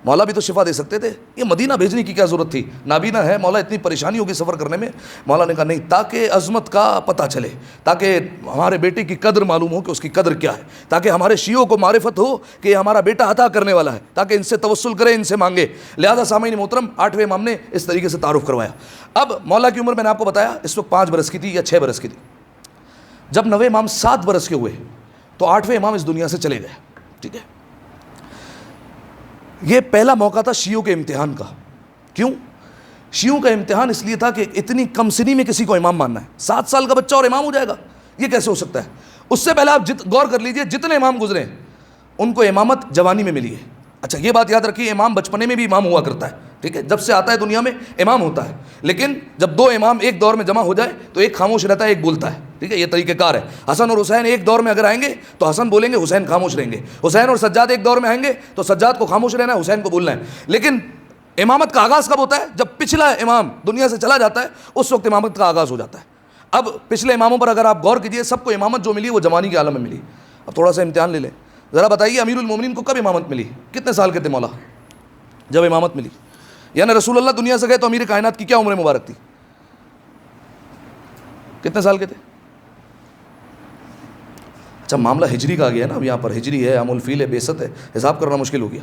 مولا بھی تو شفا دے سکتے تھے، یہ مدینہ بھیجنے کی کیا ضرورت تھی؟ نابینا ہے مولا، اتنی پریشانی ہوگی سفر کرنے میں۔ مولا نے کہا نہیں، تاکہ عظمت کا پتہ چلے، تاکہ ہمارے بیٹے کی قدر معلوم ہو کہ اس کی قدر کیا ہے، تاکہ ہمارے شیعوں کو معرفت ہو کہ یہ ہمارا بیٹا عطا کرنے والا ہے، تاکہ ان سے توسل کرے، ان سے مانگے۔ لہذا سامعین محترم 8ویں امام نے اس طریقے سے تعارف کروایا۔ اب مولا کی عمر میں نے آپ کو بتایا اس وقت 5 برس کی تھی یا 6 برس کی تھی۔ جب 90 امام 7 برس کے ہوئے تو 8ویں امام اس دنیا سے چلے گئے، ٹھیک ہے۔ یہ پہلا موقع تھا شیعوں کے امتحان کا۔ کیوں؟ شیعوں کا امتحان اس لیے تھا کہ اتنی کم سنی میں کسی کو امام ماننا ہے، 7 سال کا بچہ اور امام ہو جائے گا، یہ کیسے ہو سکتا ہے؟ اس سے پہلے آپ غور کر لیجئے جتنے امام گزرے ان کو امامت جوانی میں ملی ہے. اچھا یہ بات یاد رکھیے, امام بچپنے میں بھی امام ہوا کرتا ہے, ٹھیک ہے, جب سے آتا ہے دنیا میں امام ہوتا ہے, لیکن جب دو امام ایک دور میں جمع ہو جائے تو ایک خاموش رہتا ہے, ایک بولتا ہے, ٹھیک ہے, یہ طریقہ کار ہے. حسن اور حسین ایک دور میں اگر آئیں گے تو حسن بولیں گے, حسین خاموش رہیں گے. حسین اور سجاد ایک دور میں آئیں گے تو سجاد کو خاموش رہنا ہے, حسین کو بولنا ہے. لیکن امامت کا آغاز کب ہوتا ہے؟ جب پچھلا امام دنیا سے چلا جاتا ہے, اس وقت امامت کا آغاز ہو جاتا ہے. اب پچھلے اماموں پر اگر آپ غور کیجئے, سب کو امامت جو ملی وہ جوانی کے عالم میں ملی. اب تھوڑا سا امتحان لے لیں, ذرا بتائیے امیر المومنین کو کب امامت ملی؟ کتنے سال کے تھے مولا جب امامت ملی؟ یعنی رسول اللہ دنیا سے گئے تو امیر کائنات کی کیا عمر مبارک تھی؟ کتنے سال کے تھے؟ اچھا معاملہ ہجری کا آ گیا نا, اب یہاں پر ہجری ہے, عام الفیل ہے, بعثت ہے, حساب کرنا مشکل ہو گیا.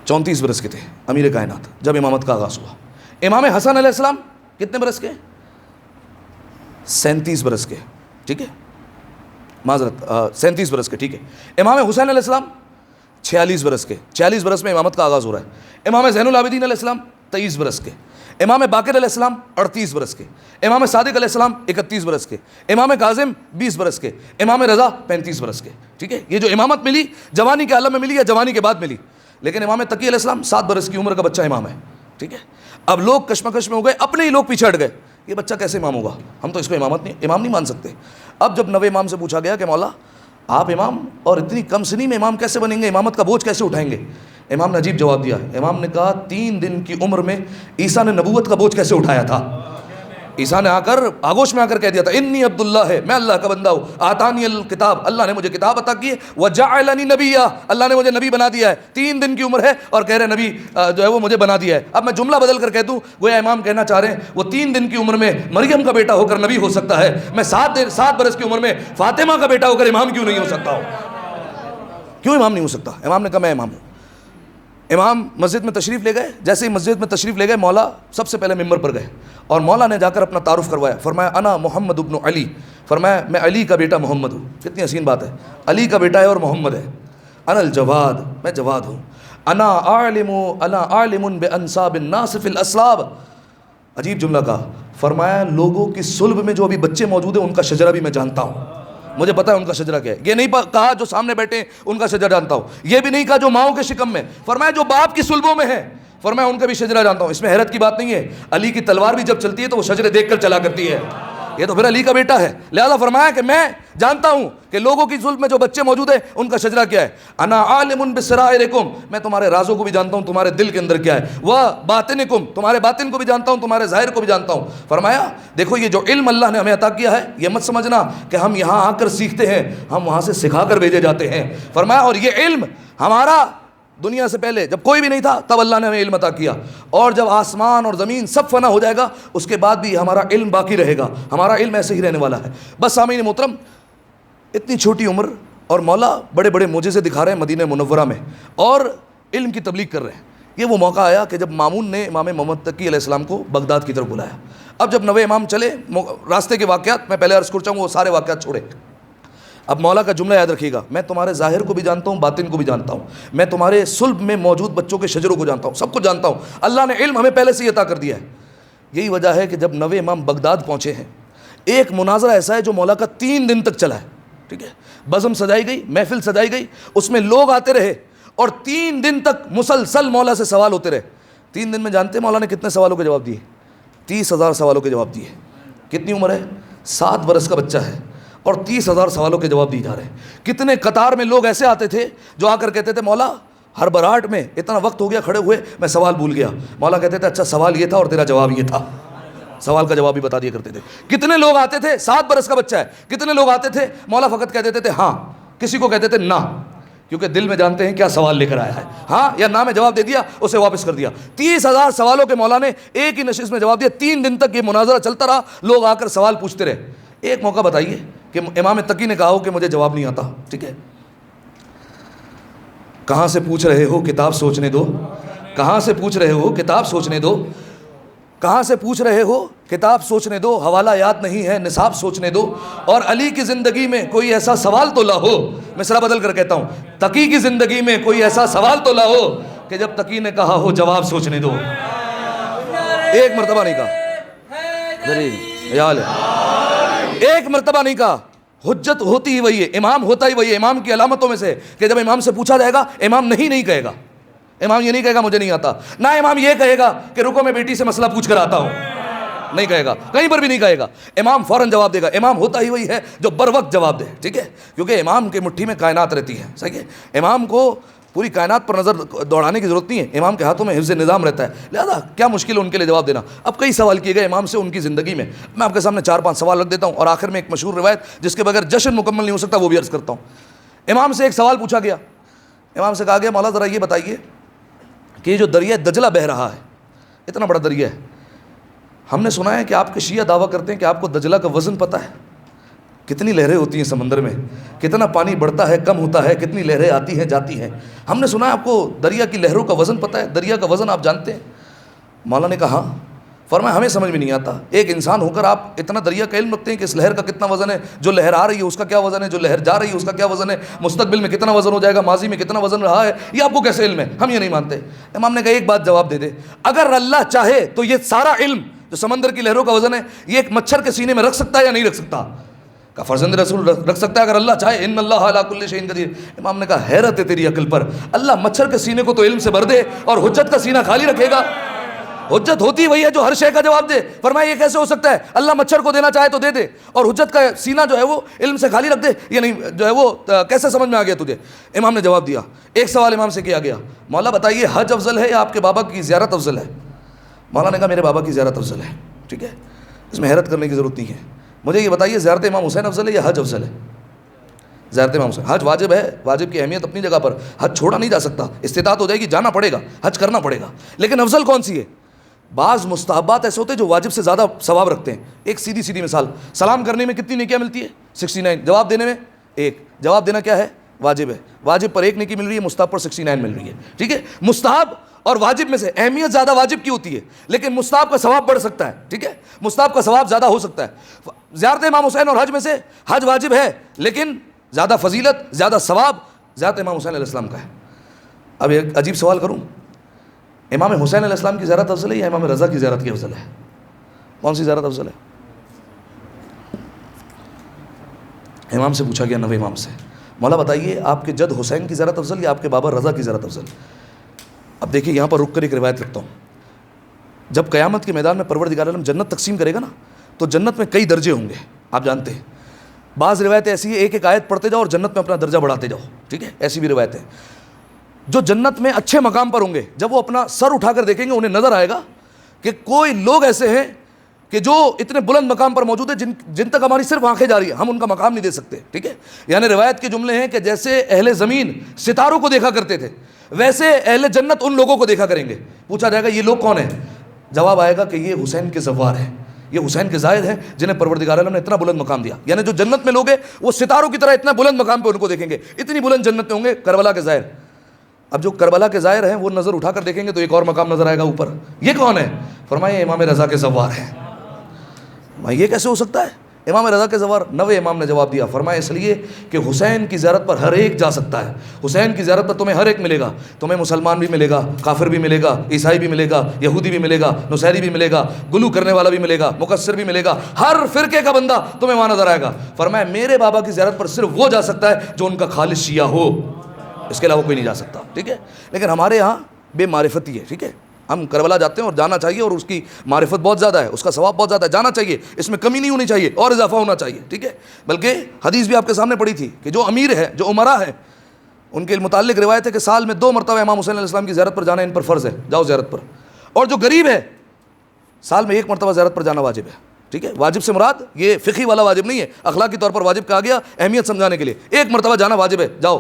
34 برس کے تھے امیر کائنات جب امامت کا آغاز ہوا. امام حسن علیہ السلام کتنے برس کے؟ 37 برس کے, ٹھیک ہے, معذرت 37 برس کے, ٹھیک ہے. امام حسین علیہ السلام 46 برس کے, 46 برس میں امامت کا آغاز ہو رہا ہے. امام زین العابدین علیہ السلام 23 برس کے. امام باقر علیہ السلام 38 برس کے. امام صادق علیہ السلام 31 برس کے. امام کاظم 20 برس کے. امام رضا 35 برس کے, ٹھیک ہے. یہ جو امامت ملی جوانی کے عالم میں ملی یا جوانی کے بعد ملی. لیکن امام تقی علیہ السلام 7 برس کی عمر کا بچہ امام ہے, ٹھیک ہے. اب لوگ کشمکش میں ہو گئے, اپنے ہی لوگ پیچھے ہٹ گئے, یہ بچہ کیسے امام ہوگا, ہم تو اس کو امام نہیں مان سکتے. اب جب نوے امام سے پوچھا گیا کہ مولا آپ امام اور اتنی کم سنی میں امام کیسے بنیں گے, امامت کا بوجھ کیسے اٹھائیں گے؟ امام نے عجیب جواب دیا. امام نے کہا 3 دن کی عمر میں عیسیٰ نے نبوت کا بوجھ کیسے اٹھایا تھا. عیسیٰ نے آگوش میں آ کر کہہ دیا تھا انی عبداللہ ہے, میں اللہ کا بندہ ہوں, آتانی الکتاب, اللہ نے مجھے کتاب عطا کی ہے, وجعلنی نبیا, اللہ نے مجھے نبی بنا دیا ہے. 3 دن کی عمر ہے اور کہہ رہے نبی جو ہے وہ مجھے بنا دیا ہے. اب میں جملہ بدل کر کہہ دوں, گویا امام کہنا چاہ رہے ہیں وہ 3 دن کی عمر میں مریم کا بیٹا ہو کر نبی ہو سکتا ہے, میں 7 برس کی عمر میں فاطمہ کا بیٹا ہو کر امام کیوں نہیں ہو سکتا ہوں؟ کیوں امام نہیں ہو سکتا؟ امام نے کہا میں امام ہوں. امام مسجد میں تشریف لے گئے, جیسے ہی مسجد میں تشریف لے گئے مولا سب سے پہلے ممبر پر گئے اور مولا نے جا کر اپنا تعارف کروایا. فرمایا انا محمد ابن علی, فرمایا میں علی کا بیٹا محمد ہوں. کتنی حسین بات ہے, علی کا بیٹا ہے اور محمد ہے. انا الجواد, میں جواد ہوں. انا عالم بانساب الناس فی الاسلاب, عجیب جملہ کہا. فرمایا لوگوں کی صلب میں جو ابھی بچے موجود ہیں ان کا شجرہ بھی میں جانتا ہوں, مجھے پتا ہے ان کا شجرہ کیا ہے. یہ نہیں کہا جو سامنے بیٹھے ہیں ان کا شجرہ جانتا ہوں, یہ بھی نہیں کہا جو ماؤں کے شکم میں, فرمایا جو باپ کی صلبوں میں ہے, فرمایا ان کا بھی شجرہ جانتا ہوں. اس میں حیرت کی بات نہیں ہے, علی کی تلوار بھی جب چلتی ہے تو وہ شجرے دیکھ کر چلا کرتی ہے, یہ تو پھر علی کا بیٹا ہے. لہذا فرمایا کہ میں جانتا ہوں کہ لوگوں کی ظلم میں جو بچے موجود ہیں ان کا شجرہ کیا ہے. انا عالم بسرائرکم, میں تمہارے رازوں کو بھی جانتا ہوں, تمہارے دل کے اندر کیا ہے. وباطنکم, تمہارے باطن کو بھی جانتا ہوں, تمہارے ظاہر کو بھی جانتا ہوں. فرمایا دیکھو یہ جو علم اللہ نے ہمیں عطا کیا ہے یہ مت سمجھنا کہ ہم یہاں آ کر سیکھتے ہیں, ہم وہاں سے سکھا کر بھیجے جاتے ہیں. فرمایا اور یہ علم ہمارا دنیا سے پہلے جب کوئی بھی نہیں تھا تب اللہ نے ہمیں علم عطا کیا, اور جب آسمان اور زمین سب فنا ہو جائے گا اس کے بعد بھی ہمارا علم باقی رہے گا, ہمارا علم ایسے ہی رہنے والا ہے. بس سامعین محترم, اتنی چھوٹی عمر اور مولا بڑے بڑے معجزے دکھا رہے ہیں مدینہ منورہ میں اور علم کی تبلیغ کر رہے ہیں. یہ وہ موقع آیا کہ جب مامون نے امام محمد تقی علیہ السلام کو بغداد کی طرف بلایا. اب جب نوے امام چلے, راستے کے واقعات میں پہلے عرض کر چاہوں, وہ سارے واقعات چھوڑے. اب مولا کا جملہ یاد رکھیے گا, میں تمہارے ظاہر کو بھی جانتا ہوں, باطن کو بھی جانتا ہوں, میں تمہارے صلب میں موجود بچوں کے شجروں کو جانتا ہوں, سب کو جانتا ہوں. اللہ نے علم ہمیں پہلے سے ہی عطا کر دیا ہے. یہی وجہ ہے کہ جب نوے امام بغداد پہنچے ہیں, ایک مناظرہ ایسا ہے جو مولا کا 3 دن تک چلا ہے, ٹھیک ہے. بزم سجائی گئی, محفل سجائی گئی, اس میں لوگ آتے رہے اور 3 دن تک مسلسل مولا سے سوال ہوتے رہے. 3 دن میں جانتے ہیں مولا نے کتنے سوالوں کے جواب دیے؟ 30,000 سوالوں کے جواب دیے. کتنی عمر ہے؟ 7 برس کا بچہ ہے اور 30,000 سوالوں کے جواب دیے جا رہے ہیں. کتنے قطار میں لوگ ایسے آتے تھے جو آ کر کہتے تھے مولا ہر براٹ میں اتنا وقت ہو گیا کھڑے ہوئے میں سوال بھول گیا. مولا کہتے تھے اچھا سوال یہ تھا اور تیرا جواب یہ تھا, سوال کا جواب بھی بتا دیا کرتے تھے. کتنے لوگ آتے تھے, 7 برس کا بچہ ہے, کتنے لوگ آتے تھے مولا فقط کہہ دیتے تھے ہاں, کسی کو کہتے تھے نہ, کیونکہ دل میں جانتے ہیں کیا سوال لے کر آیا ہے, ہاں یا نہ میں جواب دے دیا, اسے واپس کر دیا. 30,000 سوالوں کے مولا نے ایک ہی نشست میں جواب دیا. 3 دن تک یہ مناظرہ چلتا رہا, لوگ آ کر سوال پوچھتے رہے. ایک موقع بتائیے کہ امام تقی نے کہا ہو کہ مجھے جواب نہیں آتا, ٹھیک ہے, کہاں سے پوچھ رہے ہو کتاب سوچنے دو, کہاں سے پوچھ رہے ہو کتاب سوچنے دو, کہاں سے پوچھ رہے ہو کتاب سوچنے دو, حوالہ یاد نہیں ہے نصاب سوچنے دو, اور علی کی زندگی میں کوئی ایسا سوال تو لا ہو, مصرع بدل کر کہتا ہوں, تقی کی زندگی میں کوئی ایسا سوال تو لا ہو کہ جب تقی نے کہا ہو جواب سوچنے دو. ایک مرتبہ نہیں کہا, ایک مرتبہ نہیں کہا, حجت ہوتی ہی وہی ہے، امام ہوتا ہی وہی ہے۔ امام کی علامتوں میں سے کہ جب امام سے پوچھا جائے گا امام نہیں کہے گا، امام یہ نہیں کہے گا مجھے نہیں آتا، نہ امام یہ کہے گا کہ رکو میں بیٹی سے مسئلہ پوچھ کر آتا ہوں، نہیں کہے گا، کہیں پر بھی نہیں کہے گا۔ امام فوراً جواب دے گا۔ امام ہوتا ہی وہی ہے جو بر وقت جواب دے، ٹھیک ہے، کیونکہ امام کے مٹھی میں کائنات رہتی ہے، صحیح ہے۔ امام کو پوری کائنات پر نظر دوڑانے کی ضرورت نہیں ہے، امام کے ہاتھوں میں حفظ نظام رہتا ہے، لہذا کیا مشکل ہے ان کے لیے جواب دینا۔ اب کئی سوال کیے گئے امام سے ان کی زندگی میں، میں آپ کے سامنے 4-5 سوال رکھ دیتا ہوں، اور آخر میں ایک مشہور روایت جس کے بغیر جشن مکمل نہیں ہو سکتا وہ بھی عرض کرتا ہوں۔ امام سے ایک سوال پوچھا گیا، امام سے کہا گیا مولا ذرا یہ بتائیے کہ یہ جو دریا دجلہ بہہ رہا ہے، اتنا بڑا دریا ہے، ہم نے سنا ہے کہ آپ کے شیعہ دعویٰ کرتے ہیں کہ آپ کو دجلہ کا وزن پتہ ہے، کتنی لہریں ہوتی ہیں سمندر میں، کتنا پانی بڑھتا ہے کم ہوتا ہے، کتنی لہریں آتی ہیں جاتی ہیں، ہم نے سنا ہے آپ کو دریا کی لہروں کا وزن پتہ ہے، دریا کا وزن آپ جانتے ہیں؟ مولا نے کہا ہاں۔ فرمایا ہمیں سمجھ میں نہیں آتا، ایک انسان ہو کر آپ اتنا دریا کا علم رکھتے ہیں کہ اس لہر کا کتنا وزن ہے، جو لہر آ رہی ہے اس کا کیا وزن ہے، جو لہر جا رہی ہے اس کا کیا وزن ہے، مستقبل میں کتنا وزن ہو جائے گا، ماضی میں کتنا وزن رہا ہے، یہ آپ کو کیسے علم ہے؟ ہم یہ نہیں مانتے۔ امام نے کہا ایک بات جواب دے دے، اگر اللہ چاہے تو یہ سارا علم جو سمندر کی لہروں کا وزن ہے یہ ایک مچھر کے سینے میں رکھ سکتا ہے یا نہیں رکھ سکتا؟ کہا فرزند رسول رکھ سکتا ہے اگر اللہ چاہے، ان اللہ علی کل شیء قدیر۔ امام نے کہا حیرت ہے تیری عقل پر، اللہ مچھر کے سینے کو تو علم سے بھر دے اور حجت کا سینہ خالی رکھے گا؟ حجت ہوتی وہی ہے جو ہر شے کا جواب دے۔ فرمایا یہ کیسے ہو سکتا ہے؟ اللہ مچھر کو دینا چاہے تو دے دے اور حجت کا سینہ جو ہے وہ علم سے خالی رکھ دے، یہ نہیں جو ہے وہ کیسے سمجھ میں آ گیا تجھے؟ امام نے جواب دیا۔ ایک سوال امام سے کیا گیا، مولا بتائیے حج افضل ہے یا آپ کے بابا کی زیارت افضل ہے؟ مولا نے کہا میرے بابا کی زیارت افضل ہے، ٹھیک ہے، اس میں حیرت کرنے کی ضرورت نہیں ہے۔ مجھے یہ بتائیے زیارت امام حسین افضل ہے یا حج افضل ہے؟ زیارت امام حسین، حج واجب ہے، واجب کی اہمیت اپنی جگہ پر، حج چھوڑا نہیں جا سکتا، استطاعت ہو جائے گی جانا پڑے گا، حج کرنا پڑے گا، لیکن افضل کون سی ہے؟ بعض مستحبات ایسے ہوتے ہیں جو واجب سے زیادہ ثواب رکھتے ہیں۔ ایک سیدھی مثال، سلام کرنے میں کتنی نیکیاں ملتی ہے؟ 69۔ جواب دینے میں ایک، جواب دینا کیا ہے؟ واجب ہے، واجب پر ایک نیکی مل رہی ہے، مستحب پر 69 مل رہی ہے، ٹھیک ہے۔ مستحب اور واجب میں سے اہمیت زیادہ واجب کی ہوتی ہے، لیکن مستحب کا ثواب بڑھ سکتا ہے، ٹھیک ہے، مستحب کا ثواب زیادہ ہو سکتا ہے۔ زیارت امام حسین اور حج میں سے حج واجب ہے لیکن زیادہ فضیلت زیادہ ثواب زیارت امام حسین علیہ السلام کا ہے۔ اب ایک عجیب سوال کروں، امام حسین علیہ السلام کی زیارت افضل ہے یا امام رضا کی زیارت کی افضل ہے؟ کون سی زیارت افضل ہے؟ امام سے پوچھا گیا، نوے امام سے، مولا بتائیے آپ کے جد حسین کی زیارت افضل یا آپ کے بابا رضا کی زیارت افضل؟ اب دیکھیے یہاں پر رک کر ایک روایت رکھتا ہوں، جب قیامت کے میدان میں پروردگار عالم جنت تقسیم کرے گا نا تو جنت میں کئی درجے ہوں گے، آپ جانتے ہیں، بعض روایتیں ایسی ہیں ایک ایک آیت پڑھتے جاؤ اور جنت میں اپنا درجہ بڑھاتے جاؤ، ٹھیک ہے، ایسی بھی روایتیں۔ جو جنت میں اچھے مقام پر ہوں گے جب وہ اپنا سر اٹھا کر دیکھیں گے انہیں نظر آئے گا کہ کوئی لوگ ایسے ہیں کہ جو اتنے بلند مقام پر موجود ہیں جن تک ہماری صرف آنکھیں جا رہی ہیں، ہم ان کا مقام نہیں دے سکتے، ٹھیک ہے۔ یعنی روایت کے جملے ہیں کہ جیسے اہل زمین ستاروں کو دیکھا کرتے تھے ویسے اہل جنت ان لوگوں کو دیکھا کریں گے۔ پوچھا جائے گا یہ لوگ کون ہیں؟ جواب آئے گا کہ یہ حسین کے زوار ہیں، یہ حسین کے زائد ہیں جنہیں پروردگار عالم نے اتنا بلند مقام دیا۔ یعنی جو جنت میں لوگ ہیں وہ ستاروں کی طرح اتنا بلند مقام پہ ان کو دیکھیں گے، اتنی بلند جنت میں ہوں گے کربلا کے زائر۔ اب جو کربلا کے زائر ہیں وہ نظر اٹھا کر دیکھیں گے تو ایک اور مقام نظر آئے گا اوپر، یہ کون ہے؟ فرمایا امام رضا کے زوار ہیں۔ یہ کیسے ہو سکتا ہے امام رضا کے زوار؟ نوے امام نے جواب دیا، فرمایا اس لیے کہ حسین کی زیارت پر ہر ایک جا سکتا ہے، حسین کی زیارت پر تمہیں ہر ایک ملے گا، تمہیں مسلمان بھی ملے گا، کافر بھی ملے گا، عیسائی بھی ملے گا، یہودی بھی ملے گا، نصیری بھی ملے گا، گلو کرنے والا بھی ملے گا، مقصر بھی ملے گا، ہر فرقے کا بندہ تمہیں وہاں نظر آئے گا۔ فرمایا میرے بابا کی زیارت پر صرف وہ جا سکتا ہے جو ان کا خالص شیعہ ہو، اس کے علاوہ کوئی نہیں جا سکتا، ٹھیک ہے۔ لیکن ہمارے یہاں بے معرفتی ہے، ٹھیک ہے، ہم کربلا جاتے ہیں اور جانا چاہیے اور اس کی معرفت بہت زیادہ ہے، اس کا ثواب بہت زیادہ ہے، جانا چاہیے، اس میں کمی نہیں ہونی چاہیے اور اضافہ ہونا چاہیے، ٹھیک ہے۔ بلکہ حدیث بھی آپ کے سامنے پڑھی تھی کہ جو امیر ہے، جو عمرا ہے، ان کے متعلق روایت ہے کہ سال میں 2 مرتبہ امام حسین علیہ السلام کی زیارت پر جانا ان پر فرض ہے، جاؤ زیارت پر۔ اور جو غریب ہے سال میں 1 مرتبہ زیارت پر جانا واجب ہے، ٹھیک ہے۔ واجب سے مراد یہ فقہی والا واجب نہیں ہے، اخلاقی طور پر واجب کہا گیا اہمیت سمجھانے کے لیے، 1 مرتبہ جانا واجب ہے، جاؤ،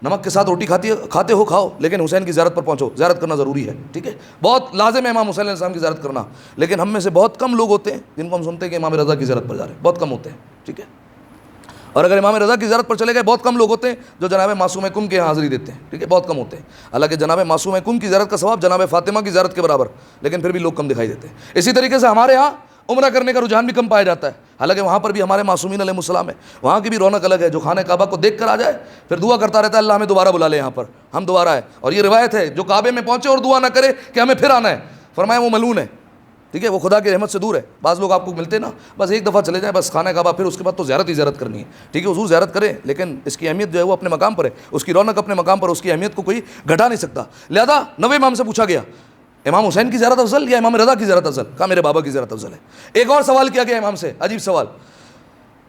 نمک کے ساتھ روٹی کھاتے ہو کھاؤ، لیکن حسین کی زیارت پر پہنچو، زیارت کرنا ضروری ہے، ٹھیک ہے، بہت لازم ہے امام حسین علیہ السلام کی زیارت کرنا۔ لیکن ہم میں سے بہت کم لوگ ہوتے ہیں جن کو ہم سنتے ہیں کہ امام رضا کی زیارت پر جا رہے ہیں، بہت کم ہوتے ہیں، ٹھیک ہے۔ اور اگر امام رضا کی زیارت پر چلے گئے بہت کم لوگ ہوتے ہیں جو جناب معصوم کم کے یہاں حاضری دیتے ہیں، ٹھیک ہے، بہت کم ہوتے ہیں۔ حالانکہ جناب معصوم کم کی زیارت کا ثواب جناب فاطمہ کی زیارت کے برابر، لیکن پھر بھی لوگ کم دکھائی دیتے ہیں۔ اسی طریقے سے ہمارے یہاں عمرہ کرنے کا رجحان بھی کم پایا جاتا ہے، حالانکہ وہاں پر بھی ہمارے معصومین علیہ السلام ہے، وہاں کی بھی رونق الگ ہے۔ جو خانہ کعبہ کو دیکھ کر آ جائے پھر دعا کرتا رہتا ہے اللہ ہمیں دوبارہ بلا لے یہاں پر، ہم دوبارہ آئے۔ اور یہ روایت ہے جو کعبے میں پہنچے اور دعا نہ کرے کہ ہمیں پھر آنا ہے، فرمایا وہ ملعون ہے۔ ٹھیک ہے, وہ خدا کی رحمت سے دور ہے. بعض لوگ آپ کو ملتے ہیں نا, بس ایک دفعہ چلے جائیں بس خانہ کعبہ, پھر اس کے بعد تو زیارت ہی زیارت کرنی ہے. ٹھیک ہے, حضور زیارت کریں, لیکن اس کی اہمیت جو ہے وہ اپنے مقام پر ہے, اس کی رونق اپنے مقام پر, اس کی اہمیت کو کوئی گھٹا نہیں سکتا. لہذا 90 امام سے پوچھا گیا امام حسین کی زیارت افضل یا امام رضا کی زیارت افضل؟ کہا میرے بابا کی زیارت افضل ہے. ایک اور سوال کیا گیا امام سے, عجیب سوال.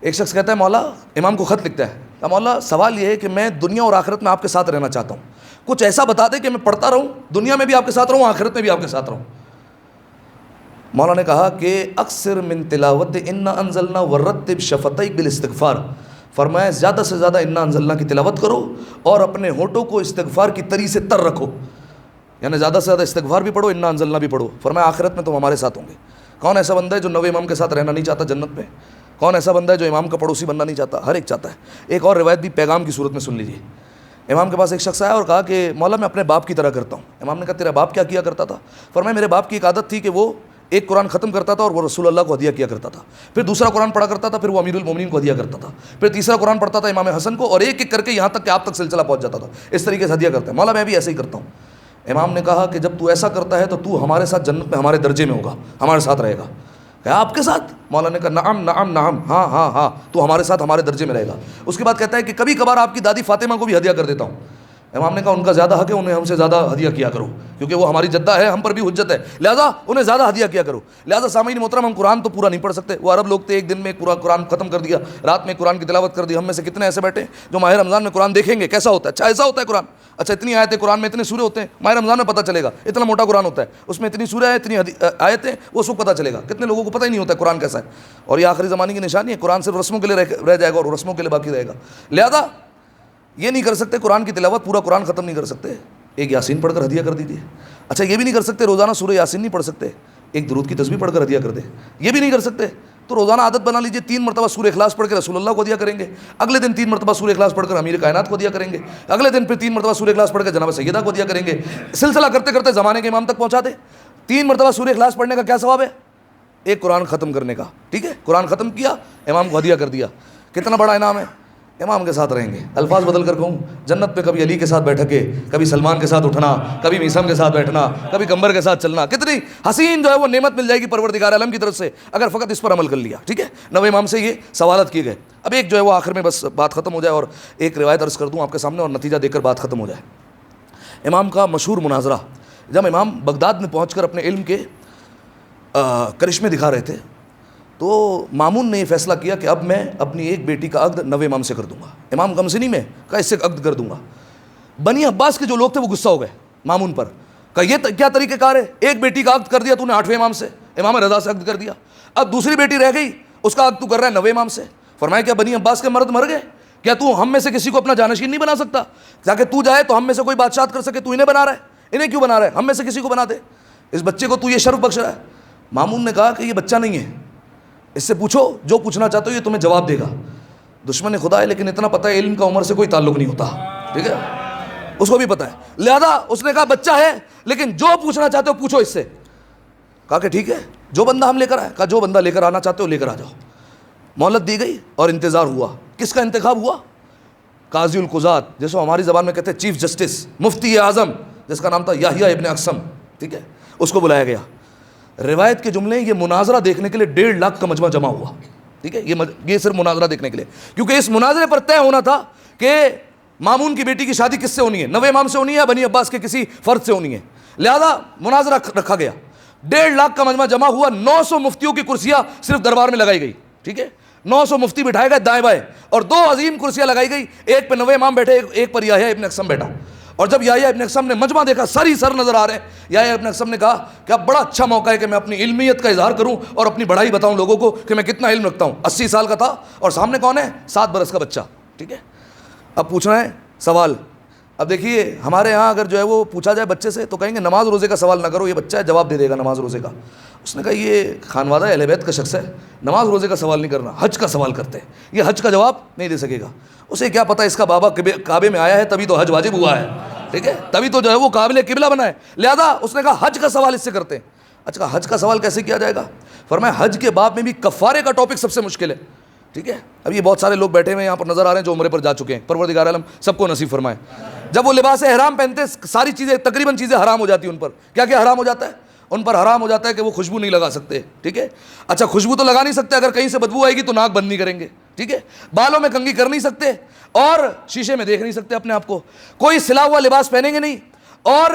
ایک شخص کہتا ہے مولا, امام کو خط لکھتا ہے, کہا مولا سوال یہ ہے کہ میں دنیا اور آخرت میں آپ کے ساتھ رہنا چاہتا ہوں, کچھ ایسا بتا دے کہ میں پڑھتا رہوں, دنیا میں بھی آپ کے ساتھ رہوں, آخرت میں بھی آپ کے ساتھ رہوں. مولا نے کہا کہ اکثر من تلاوت انا انزلنا ورتب شفتیک بالاستغفار, فرمایا زیادہ سے زیادہ انا انزلنا کی تلاوت کرو اور اپنے ہونٹوں کو استغفار کی تری سے تر رکھو, یعنی زیادہ سے زیادہ استغفار بھی پڑھو, انا انزلنا بھی پڑھو. فرمایا آخرت میں تم ہمارے ساتھ ہوں گے. کون ایسا بندہ ہے جو 90 امام کے ساتھ رہنا نہیں چاہتا جنت میں؟ کون ایسا بندہ ہے جو امام کا پڑوسی بننا نہیں چاہتا؟ ہر ایک چاہتا ہے. ایک اور روایت بھی پیغام کی صورت میں سن لیجیے. امام کے پاس ایک شخص آیا اور کہا کہ مولا میں اپنے باپ کی طرح کرتا ہوں. امام نے کہا تیرا باپ کیا کیا کرتا تھا؟ فرمایا میرے باپ کی ایک عادت تھی کہ وہ ایک قرآن ختم کرتا تھا اور وہ رسول اللہ کو ہدیہ کیا کرتا تھا, پھر دوسرا قرآن پڑھا کرتا تھا, پھر وہ امیر المومنین کو ہدیہ کرتا تھا, پھر تیسرا قرآن پڑھتا تھا امام حسن کو, اور ایک ایک کر کے یہاں تک کہ آپ تک سلسلہ پہنچ جاتا تھا. اس طریقے سے ہدیہ کرتے ہیں. مولا میں بھی ایسے ہی کرتا ہوں. امام نے کہا کہ جب تو ایسا کرتا ہے تو تو ہمارے ساتھ جنت میں ہمارے درجے میں ہوگا, ہمارے ساتھ رہے گا. کہا آپ کے ساتھ؟ مولا نے کہا نعم نعم نعم, ہاں ہاں ہاں, تو ہمارے ساتھ ہمارے درجے میں رہے گا. اس کے بعد کہتا ہے کہ کبھی کبھار آپ کی دادی فاطمہ کو بھی ہدیہ کر دیتا ہوں. امام نے کہا ان کا زیادہ حق ہے, انہیں ہم سے زیادہ ہدیہ کیا کرو, کیونکہ وہ ہماری جدہ ہے, ہم پر بھی حجت ہے, لہٰذا انہیں زیادہ ہدیہ کیا کرو. لہٰذا سامعین محترم, ہم قرآن تو پورا نہیں پڑھ سکتے. وہ عرب لوگ تھے, ایک دن میں پورا قرآن ختم کر دیا, رات میں قرآن کی تلاوت کر دی. ہم میں سے کتنے ایسے بیٹھے جو ماہ رمضان میں قرآن دیکھیں گے کیسا ہوتا ہے؟ اچھا ایسا ہوتا ہے قرآن, اچھا اتنی آیتیں قرآن میں, اتنے سورے ہوتے ہیں, ماہ رمضان میں پتہ چلے گا. اتنا موٹا قرآن ہوتا ہے, اس میں اتنی سورہ ہے, اتنی آیتیں, وہ اس کو پتہ چلے گا. کتنے لوگوں کو پتہ ہی نہیں ہوتا ہے قرآن کیسا ہے. اور یہ آخری زمانے کی نشانی ہے, قرآن صرف رسموں کے لیے رہ جائے گا اور رسموں کے لیے باقی رہے گا. لہذا یہ نہیں کر سکتے قرآن کی تلاوت, پورا قرآن ختم نہیں کر سکتے, ایک یاسین پڑھ کر ہدیہ کر دیجیے. اچھا یہ بھی نہیں کر سکتے روزانہ سورہ یاسین نہیں پڑھ سکتے, ایک درود کی تسبیح پڑھ کر ہدیہ کر دیں. یہ بھی نہیں کر سکتے تو روزانہ عادت بنا لیجیے, 3 مرتبہ سورہ اخلاص پڑھ کے رسول اللہ کو ہدیہ کریں گے, اگلے دن 3 مرتبہ سورہ اخلاص پڑھ کر امیر کائنات کو ہدیہ کریں گے, اگلے دن پھر 3 مرتبہ سورہ اخلاص پڑھ کر جناب سیدہ کو ہدیہ کریں گے. سلسلہ کرتے کرتے زمانے کے امام تک پہنچا دیں. 3 مرتبہ سورہ اخلاص پڑھنے کا کیا ثواب ہے؟ ایک قرآن ختم کرنے کا. ٹھیک ہے, قرآن ختم کیا, امام کو ہدیہ کر دیا, کتنا بڑا انعام ہے. امام کے ساتھ رہیں گے. الفاظ بدل کر کہوں, جنت پہ کبھی علی کے ساتھ بیٹھ کے, کبھی سلمان کے ساتھ اٹھنا, کبھی میثم کے ساتھ بیٹھنا, کبھی کمبر کے ساتھ چلنا, کتنی حسین جو ہے وہ نعمت مل جائے گی پروردگار عالم کی طرف سے اگر فقط اس پر عمل کر لیا. ٹھیک ہے, 90 امام سے یہ سوالات کیے گئے. اب ایک جو ہے وہ آخر میں بس بات ختم ہو جائے اور ایک روایت عرض کر دوں آپ کے سامنے اور نتیجہ دے کر بات ختم ہو جائے. امام کا مشہور مناظرہ, جب امام بغداد میں پہنچ کر اپنے علم کے کرشمے دکھا رہے تھے تو مامون نے یہ فیصلہ کیا کہ اب میں اپنی ایک بیٹی کا عقد 90 امام سے کر دوں گا. امام غمزنی میں کہا اس سے عقد کر دوں گا. بنی عباس کے جو لوگ تھے وہ غصہ ہو گئے مامون پر, کہا یہ کیا طریقہ کار ہے, ایک بیٹی کا عقد کر دیا تو نے 8ویں امام سے, امام رضا سے عقد کر دیا, اب دوسری بیٹی رہ گئی اس کا عقد تو کر رہا ہے 90 امام سے. فرمایا کیا بنی عباس کے مرد مر گئے؟ کیا تو ہم میں سے کسی کو اپنا جانشین نہیں بنا سکتا تاکہ تو جائے تو ہم میں سے کوئی بادشاہت کر سکے؟ تو انہیں بنا رہا ہے, انہیں کیوں بنا رہا ہے, ہم میں سے کسی کو بنا دے, اس بچے کو تو یہ شرف بخش رہا ہے. مامون نے کہا کہ یہ بچہ نہیں ہے, اس سے پوچھو جو پوچھنا چاہتے ہو, یہ تمہیں جواب دے گا. دشمن خدا ہے لیکن اتنا پتہ ہے علم کا عمر سے کوئی تعلق نہیں ہوتا. ٹھیک ہے, اس کو بھی پتہ ہے. لہذا اس نے کہا بچہ ہے لیکن جو پوچھنا چاہتے ہو پوچھو اس سے. کہا کہ ٹھیک ہے, جو بندہ ہم لے کر آئے. کہا جو بندہ لے کر آنا چاہتے ہو لے کر آ جاؤ. مہلت دی گئی اور انتظار ہوا. کس کا انتخاب ہوا؟ قاضی القضات, جیسے ہماری زبان میں کہتے ہیں چیف جسٹس, مفتی اعظم, جس کا نام تھا یحییٰ ابن اقسم. ٹھیک ہے, اس کو بلایا گیا. روایت کے جملے, یہ مناظرہ دیکھنے کے لیے 1.5 لاکھ کا مجمع جمع ہوا. ٹھیک ہے, یہ صرف مناظرہ دیکھنے کے لیے, کیونکہ اس مناظرے پر طے ہونا تھا کہ مامون کی بیٹی کی شادی کس سے ہونی ہے, 90 امام سے ہونی ہے یا بنی عباس کے کسی فرد سے ہونی ہے. لہذا مناظرہ رکھا گیا. 1.5 لاکھ کا مجمع جمع ہوا. 900 مفتیوں کی کرسیاں صرف دربار میں لگائی گئی. ٹھیک ہے, 900 مفتی بٹھائے گئے دائیں بائیں, اور 2 عظیم کرسیاں لگائی گئی, ایک پہ 90 امام بیٹھے, ایک پر یحییٰ ابن اقسم بیٹھا. اور جب یحییٰ ابن اقسم نے مجمع دیکھا, سر نظر آ رہے ہیں, یحییٰ ابن اقسم نے کہا کہ اب بڑا اچھا موقع ہے کہ میں اپنی علمیت کا اظہار کروں اور اپنی بڑائی بتاؤں لوگوں کو کہ میں کتنا علم رکھتا ہوں. 80 سال کا تھا اور سامنے کون ہے؟ 7 برس کا بچہ. ٹھیک ہے, اب پوچھنا ہے سوال. اب دیکھیے ہمارے یہاں اگر جو ہے وہ پوچھا جائے بچے سے تو کہیں گے نماز روزے کا سوال نہ کرو, یہ بچہ ہے جواب دے دے گا نماز روزے کا. اس نے کہا یہ خانوادہ اہل بیت کا شخص ہے, نماز روزے کا سوال نہیں کرنا, حج کا سوال کرتے ہیں, یہ حج کا جواب نہیں دے سکے گا. اسے کیا پتہ اس کا بابا کعبے میں آیا ہے تبھی تو حج واجب ہوا ہے. ٹھیک ہے, تبھی تو جو ہے وہ قابل قبلہ بنا ہے. لہذا اس نے کہا حج کا سوال اس سے کرتے ہیں. اچھا حج کا سوال کیسے کیا جائے گا؟ فرمایا حج کے باب میں بھی کفارے کا ٹاپک سب سے مشکل ہے. ٹھیک ہے, اب یہ بہت سارے لوگ بیٹھے ہوئے یہاں پر نظر آ رہے ہیں جو عمرے پر جا چکے ہیں, پروردگار عالم سب کو نصیب فرمائے. جب وہ لباس احرام پہنتے ساری چیزیں تقریباً چیزیں حرام ہو جاتی ہیں ان پر. کیا کیا حرام ہو جاتا ہے؟ ان پر حرام ہو جاتا ہے کہ وہ خوشبو نہیں لگا سکتے, ٹھیک ہے. اچھا خوشبو تو لگا نہیں سکتے, اگر کہیں سے بدبو آئے گی تو ناک بند نہیں کریں گے, ٹھیک ہے. بالوں میں کنگھی کر نہیں سکتے, اور شیشے میں دیکھ نہیں سکتے اپنے آپ کو, کوئی سلا ہوا لباس پہنیں گے نہیں, اور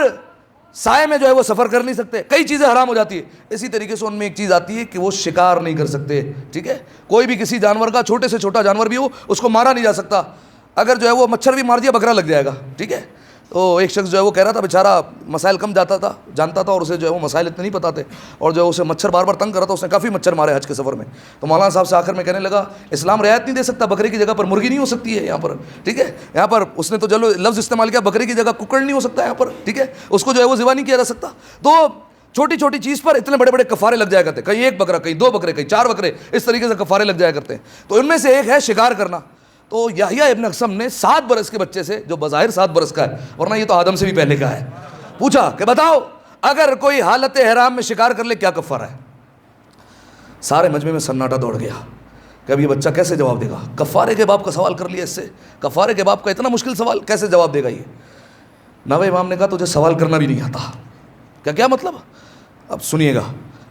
سائے میں جو ہے وہ سفر کر نہیں سکتے. کئی چیزیں حرام ہو جاتی ہے. اسی طریقے سے ان میں ایک چیز آتی ہے کہ وہ شکار نہیں کر سکتے, ٹھیک ہے. کوئی بھی کسی جانور کا, چھوٹے سے چھوٹا جانور بھی ہو, اس کو مارا نہیں جا سکتا. اگر جو ہے وہ مچھر بھی مار دیا بکرا لگ جائے گا, ٹھیک ہے. تو ایک شخص جو ہے وہ کہہ رہا تھا بیچارہ مسائل کم جانتا تھا, اور اسے جو ہے وہ مسائل اتنے نہیں پتہ تھے, اور جو ہے اسے مچھر بار بار تنگ کر رہا تھا. اس نے کافی مچھر مارے حج کے سفر میں. تو مولانا صاحب سے آخر میں کہنے لگا اسلام رعایت نہیں دے سکتا, بکرے کی جگہ پر مرغی نہیں ہو سکتی ہے یہاں پر, ٹھیک ہے. یہاں پر اس نے تو چلو لفظ استعمال کیا, بکرے کی جگہ ککڑ نہیں ہو سکتا یہاں پر, ٹھیک ہے. اس کو جو ہے وہ ذبح نہیں کیا جا سکتا. تو چھوٹی چھوٹی چیز پر اتنے بڑے بڑے کفارے لگ جایا کرتے, کہیں ایک بکرا, کہیں دو بکرے, کہیں چار بکرے, اس طریقے سے کفارے لگ جایا کرتے ہیں. تو ان میں سے ایک ہے شکار کرنا. تو یحییٰ ابن اقسم نے 7 برس کے بچے سے, جو بظاہر 7 برس کا ہے ورنہ یہ تو آدم سے بھی پہلے کا ہے, پوچھا کہ بتاؤ اگر کوئی حالت احرام میں شکار کر لے کیا کفارہ ہے. سارے مجمع میں سناٹا دوڑ گیا کہ اب یہ بچہ کیسے جواب دے گا. کفارے کے باب کا سوال کر لیا اس سے, کفارے کے باب کا اتنا مشکل سوال کیسے جواب دے گا یہ. نوے امام نے کہا تجھے سوال کرنا بھی نہیں آتا. کیا مطلب؟ اب سنیے گا.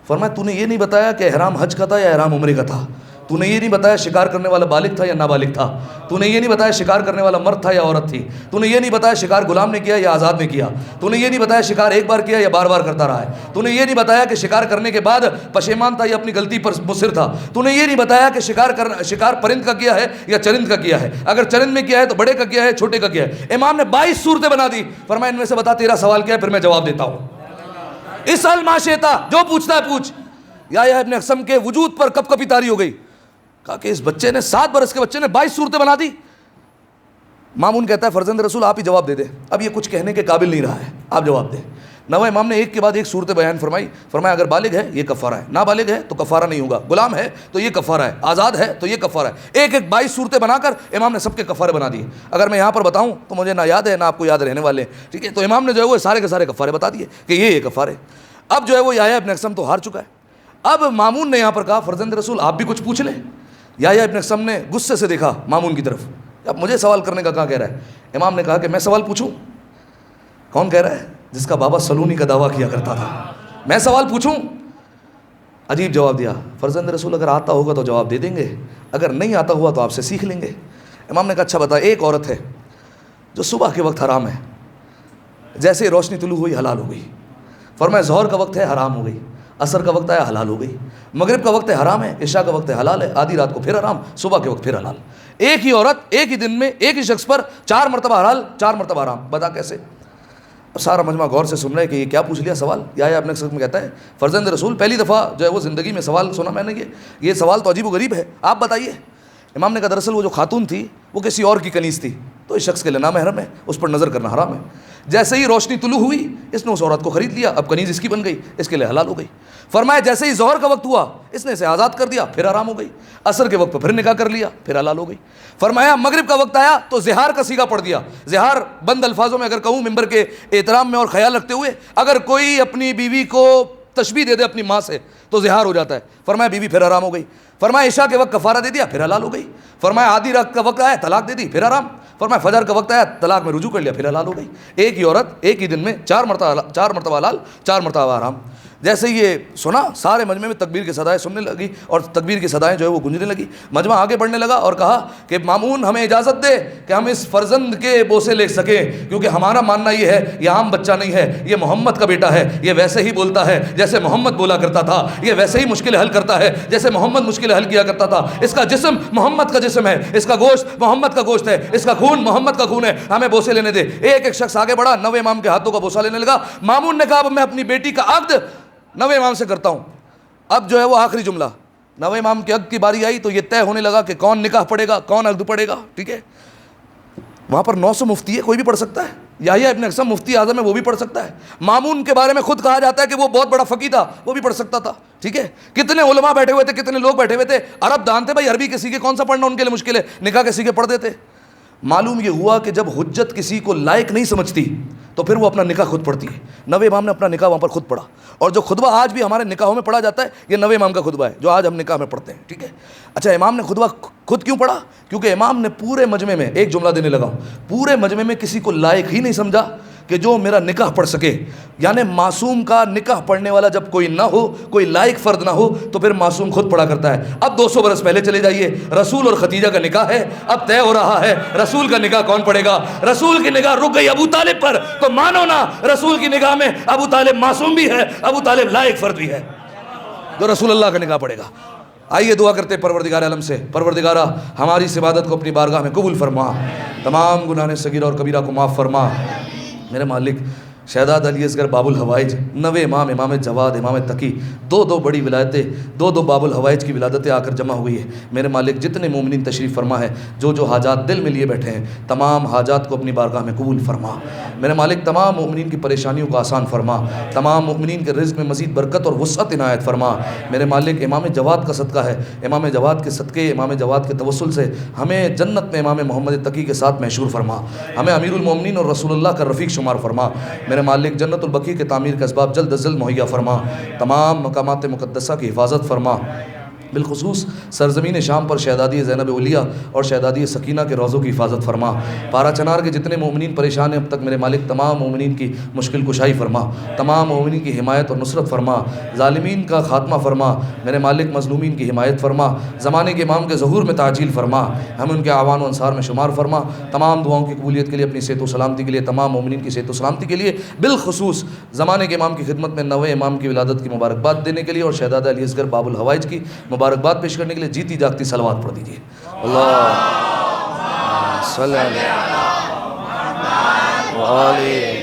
فرمایا تو نے یہ نہیں بتایا کہ احرام حج کا تھا یا احرام عمرے کا تھا, تو نے یہ نہیں بتایا شکار کرنے والا بالغ تھا یا نابالغ تھا, تو نے یہ نہیں بتایا شکار کرنے والا مرد تھا یا عورت تھی, تو نے یہ نہیں بتایا شکار غلام نے کیا یا آزاد نے کیا, تو نے یہ نہیں بتایا شکار ایک بار کیا یا بار بار کرتا رہا ہے, تو نے یہ نہیں بتایا کہ شکار کرنے کے بعد پشیمان تھا یا اپنی غلطی پر مصر تھا, تو نے یہ نہیں بتایا کہ شکار پرند کا کیا ہے یا چرند کا کیا ہے, اگر چرند میں کیا ہے تو بڑے کا کیا ہے, چھوٹے کا کیا ہے. امام نے 22 صورتیں بنا دی. فرمایا ان میں سے بتا تیرا سوال کیا ہے, پھر میں جواب دیتا ہوں. اسأل ما شئت, جو پوچھتا ہے پوچھ. یحییٰ ابن اقسم کے وجود پر کپ کپی طاری ہو گئی. کہا کہ اس بچے نے 7 برس کے بچے نے 22 صورتیں بنا دی. مامون کہتا ہے فرزند رسول آپ ہی جواب دے دیں, اب یہ کچھ کہنے کے قابل نہیں رہا ہے, آپ جواب دیں. نویں امام نے ایک کے بعد ایک صورتیں بیان فرمائی. فرمایا اگر بالغ ہے یہ کفارہ ہے, نابالغ ہے تو کفارہ نہیں ہوگا, غلام ہے تو یہ کفارہ ہے, آزاد ہے تو یہ کفارہ ہے. ایک 22 صورتیں بنا کر امام نے سب کے کفارے بنا دیے. اگر میں یہاں پر بتاؤں تو مجھے نہ یاد ہے نہ آپ کو یاد رہنے والے, ٹھیک ہے. تو امام نے جو ہے وہ سارے کے سارے کفارے بتا دیے کہ یہ کفارے. اب جو ہے وہ یحییٰ ابن اقسم تو ہار چکا ہے. اب مامون نے یہاں پر کہا فرزند رسول آپ بھی کچھ پوچھ لیں. یحییٰ ابن اقسم نے غصے سے دیکھا مامون کی طرف, اب مجھے سوال کرنے کا کہاں کہہ رہا ہے. امام نے کہا کہ میں سوال پوچھوں. کون کہہ رہا ہے؟ جس کا بابا سلونی کا دعویٰ کیا کرتا تھا, میں سوال پوچھوں. عجیب جواب دیا. فرزند رسول اگر آتا ہوگا تو جواب دے دیں گے, اگر نہیں آتا ہوا تو آپ سے سیکھ لیں گے. امام نے کہا اچھا بتا, ایک عورت ہے جو صبح کے وقت حرام ہے, جیسے ہی روشنی طلوع ہوئی حلال ہو گئی. فرمایا ظہر کا وقت ہے حرام ہو گئی, عصر کا وقت آیا حلال ہو گئی, مغرب کا وقت ہے حرام ہے, عشاء کا وقت ہے حلال ہے, آدھی رات کو پھر حرام, صبح کے وقت پھر حلال. ایک ہی عورت ایک ہی دن میں ایک ہی شخص پر 4 مرتبہ حلال 4 مرتبہ حرام, بتا کیسے. سارا مجمع غور سے سن رہا ہے کہ یہ کیا پوچھ لیا سوال. یحییٰ ابن اقسم کہتا ہے فرزند رسول پہلی دفعہ جو ہے وہ زندگی میں سوال سنا میں نے, یہ سوال تو عجیب و غریب ہے, آپ بتائیے. امام نے کہا دراصل وہ جو خاتون تھی وہ کسی اور کی کنیز تھی, تو اس شخص کے لیے نامحرم ہے, اس پر نظر کرنا حرام ہے. جیسے ہی روشنی طلوع ہوئی اس نے اس عورت کو خرید لیا, اب کنیز اس کی بن گئی, اس کے لیے حلال ہو گئی. فرمایا جیسے ہی ظہر کا وقت ہوا اس نے اسے آزاد کر دیا, پھر حرام ہو گئی. عصر کے وقت پہ پھر نکاح کر لیا, پھر حلال ہو گئی. فرمایا مغرب کا وقت آیا تو زہار کا صیغہ پڑھ دیا. زہار بند الفاظوں میں اگر کہوں ممبر کے احترام میں اور خیال رکھتے ہوئے, اگر کوئی اپنی بیوی کو تشبیہ دے دے اپنی ماں سے تو زہار ہو جاتا ہے. فرمایا بیوی پھر حرام ہو گئی. فرمایا عشاء کے وقت کفارہ دے دیا, پھر حلال ہو گئی. فرمایا آدھی رات کا وقت آیا طلاق دے دی, پھر حرام. فرمایا فجر کا وقت آیا طلاق میں رجوع کر لیا, پھر حلال ہو گئی. ایک ہی عورت ایک ہی دن میں 4 مرتبہ حلال 4 مرتبہ حرام. جیسے یہ سنا سارے مجمع میں تکبیر کی صدائیں سننے لگی, اور تکبیر کی صدائیں جو ہے وہ گونجنے لگی. مجمع آگے بڑھنے لگا اور کہا کہ مامون ہمیں اجازت دے کہ ہم اس فرزند کے بوسے لے سکیں, کیونکہ ہمارا ماننا یہ ہے یہ عام بچہ نہیں ہے, یہ محمد کا بیٹا ہے, یہ ویسے ہی بولتا ہے جیسے محمد بولا کرتا تھا, یہ ویسے ہی مشکل حل کرتا ہے جیسے محمد مشکل حل کیا کرتا تھا, اس کا جسم محمد کا جسم ہے, اس کا گوشت محمد کا گوشت ہے, اس کا خون محمد کا خون ہے, ہمیں بوسے لینے دے. ایک شخص آگے بڑھا, نویں امام کے ہاتھوں کا بوسہ لینے لگا. مامون نے کہا اب میں اپنی بیٹی کا عقد نویں امام سے کرتا ہوں. اب جو ہے وہ آخری جملہ, نویں امام کے عقد کی باری آئی تو یہ طے ہونے لگا کہ کون نکاح پڑھے گا, کون عقد پڑھے گا, ٹھیک ہے. وہاں پر 900 مفتی ہے, کوئی بھی پڑھ سکتا ہے. یحییٰ ابن اقسم مفتی اعظم ہے, وہ بھی پڑھ سکتا ہے. مامون کے بارے میں خود کہا جاتا ہے کہ وہ بہت بڑا فقیہ تھا, وہ بھی پڑھ سکتا تھا, ٹھیک ہے. کتنے علماء بیٹھے ہوئے تھے, کتنے لوگ بیٹھے ہوئے تھے, عرب دانتے بھائی عربی کے سیکھے کون سا پڑھنا ان کے لیے مشکل ہے, نکاح کے سیکھے پڑھ دیتے. معلوم یہ ہوا کہ جب حجت کسی کو لائق نہیں سمجھتی تو پھر وہ اپنا نکاح خود پڑھتی ہے. نویں امام نے اپنا نکاح وہاں پر خود پڑھا, اور جو خطبہ آج بھی ہمارے نکاحوں میں پڑھا جاتا ہے یہ نویں امام کا خطبہ ہے جو آج ہم نکاح میں پڑھتے ہیں, ٹھیک ہے. اچھا امام نے خطبہ خود کیوں پڑھا؟ کیونکہ امام نے پورے مجمع میں, ایک جملہ دینے لگا ہوں, پورے مجمع میں کسی کو لائق ہی نہیں سمجھا کہ جو میرا نکاح پڑھ سکے، یعنی معصوم کا نکاح پڑھنے والا جب کوئی نہ ہو، کوئی لائق فرد نہ ہو، تو پھر معصوم خود پڑھا کرتا ہے۔ اب 200 برس پہلے چلے جائیے، رسول اور ختیجہ کا نکاح ہے، اب طے ہو رہا ہے رسول کا نکاح کون پڑھے گا۔ رسول کی نگاہ رک گئی ابو طالب پر، تو مانو نا رسول کی نگاہ میں ابو طالب معصوم بھی ہے، ابو طالب لائق فرد بھی ہے جو رسول اللہ کا نکاح پڑھے گا۔ آئیے دعا کرتے پروردگار عالم سے، پروردگارہ ہماری اس عبادت کو اپنی بارگاہ میں قبول فرما، تمام گناہ صغیرہ اور کبیرہ کو معاف فرما۔ میرے مالک شہزاد علی اصغر باب الحوائج، 9 امام، امام جواد، امام تقی، دو بڑی ولایتیں، دو باب الحوائج کی ولادتیں آ کر جمع ہوئی ہے۔ میرے مالک جتنے مومنین تشریف فرما ہے، جو حاجات دل میں لیے بیٹھے ہیں، تمام حاجات کو اپنی بارگاہ میں قبول فرما۔ میرے مالک تمام مومنین کی پریشانیوں کو آسان فرما، تمام مومنین کے رزق میں مزید برکت اور وسعت عنایت فرما۔ میرے مالک امام جواد کا صدقہ ہے، امام جواد کے صدقے، امام جواد کے توسل سے ہمیں جنت میں امام محمد تقی کے ساتھ محشور فرما، ہمیں امیر المومنین اور رسول اللہ کا رفیق شمار فرما۔ میرے مالک جنت البقیع کے تعمیر کا اسباب جلد از جلد مہیا فرما، تمام مقامات مقدسہ کی حفاظت فرما، بالخصوص سرزمین شام پر شہزادی زینب اولیاء اور شہزادی سکینہ کے روضوں کی حفاظت فرما۔ پارا چنار کے جتنے مومنین پریشان ہیں اب تک، میرے مالک تمام مومنین کی مشکل کشائی فرما، تمام مومنین کی حمایت اور نصرت فرما، ظالمین کا خاتمہ فرما۔ میرے مالک مظلومین کی حمایت فرما، زمانے کے امام کے ظہور میں تعجیل فرما، ہمیں ان کے اعوان و انصار میں شمار فرما۔ تمام دعاؤں کی قبولیت کے لیے، اپنی صحت و سلامتی کے لیے، تمام مومنین کی صحت و سلامتی کے لیے، بالخصوص زمانے کے امام کی خدمت میں 9 امام کی ولادت کی مبارکباد دینے کے لیے اور شہزادہ علی اصغر باب الحوائج کی مبارکباد پیش کرنے کے لیے جیتی جاگتی صلوات پڑھ دیجیے۔ اللہ صلی اللہ علیہ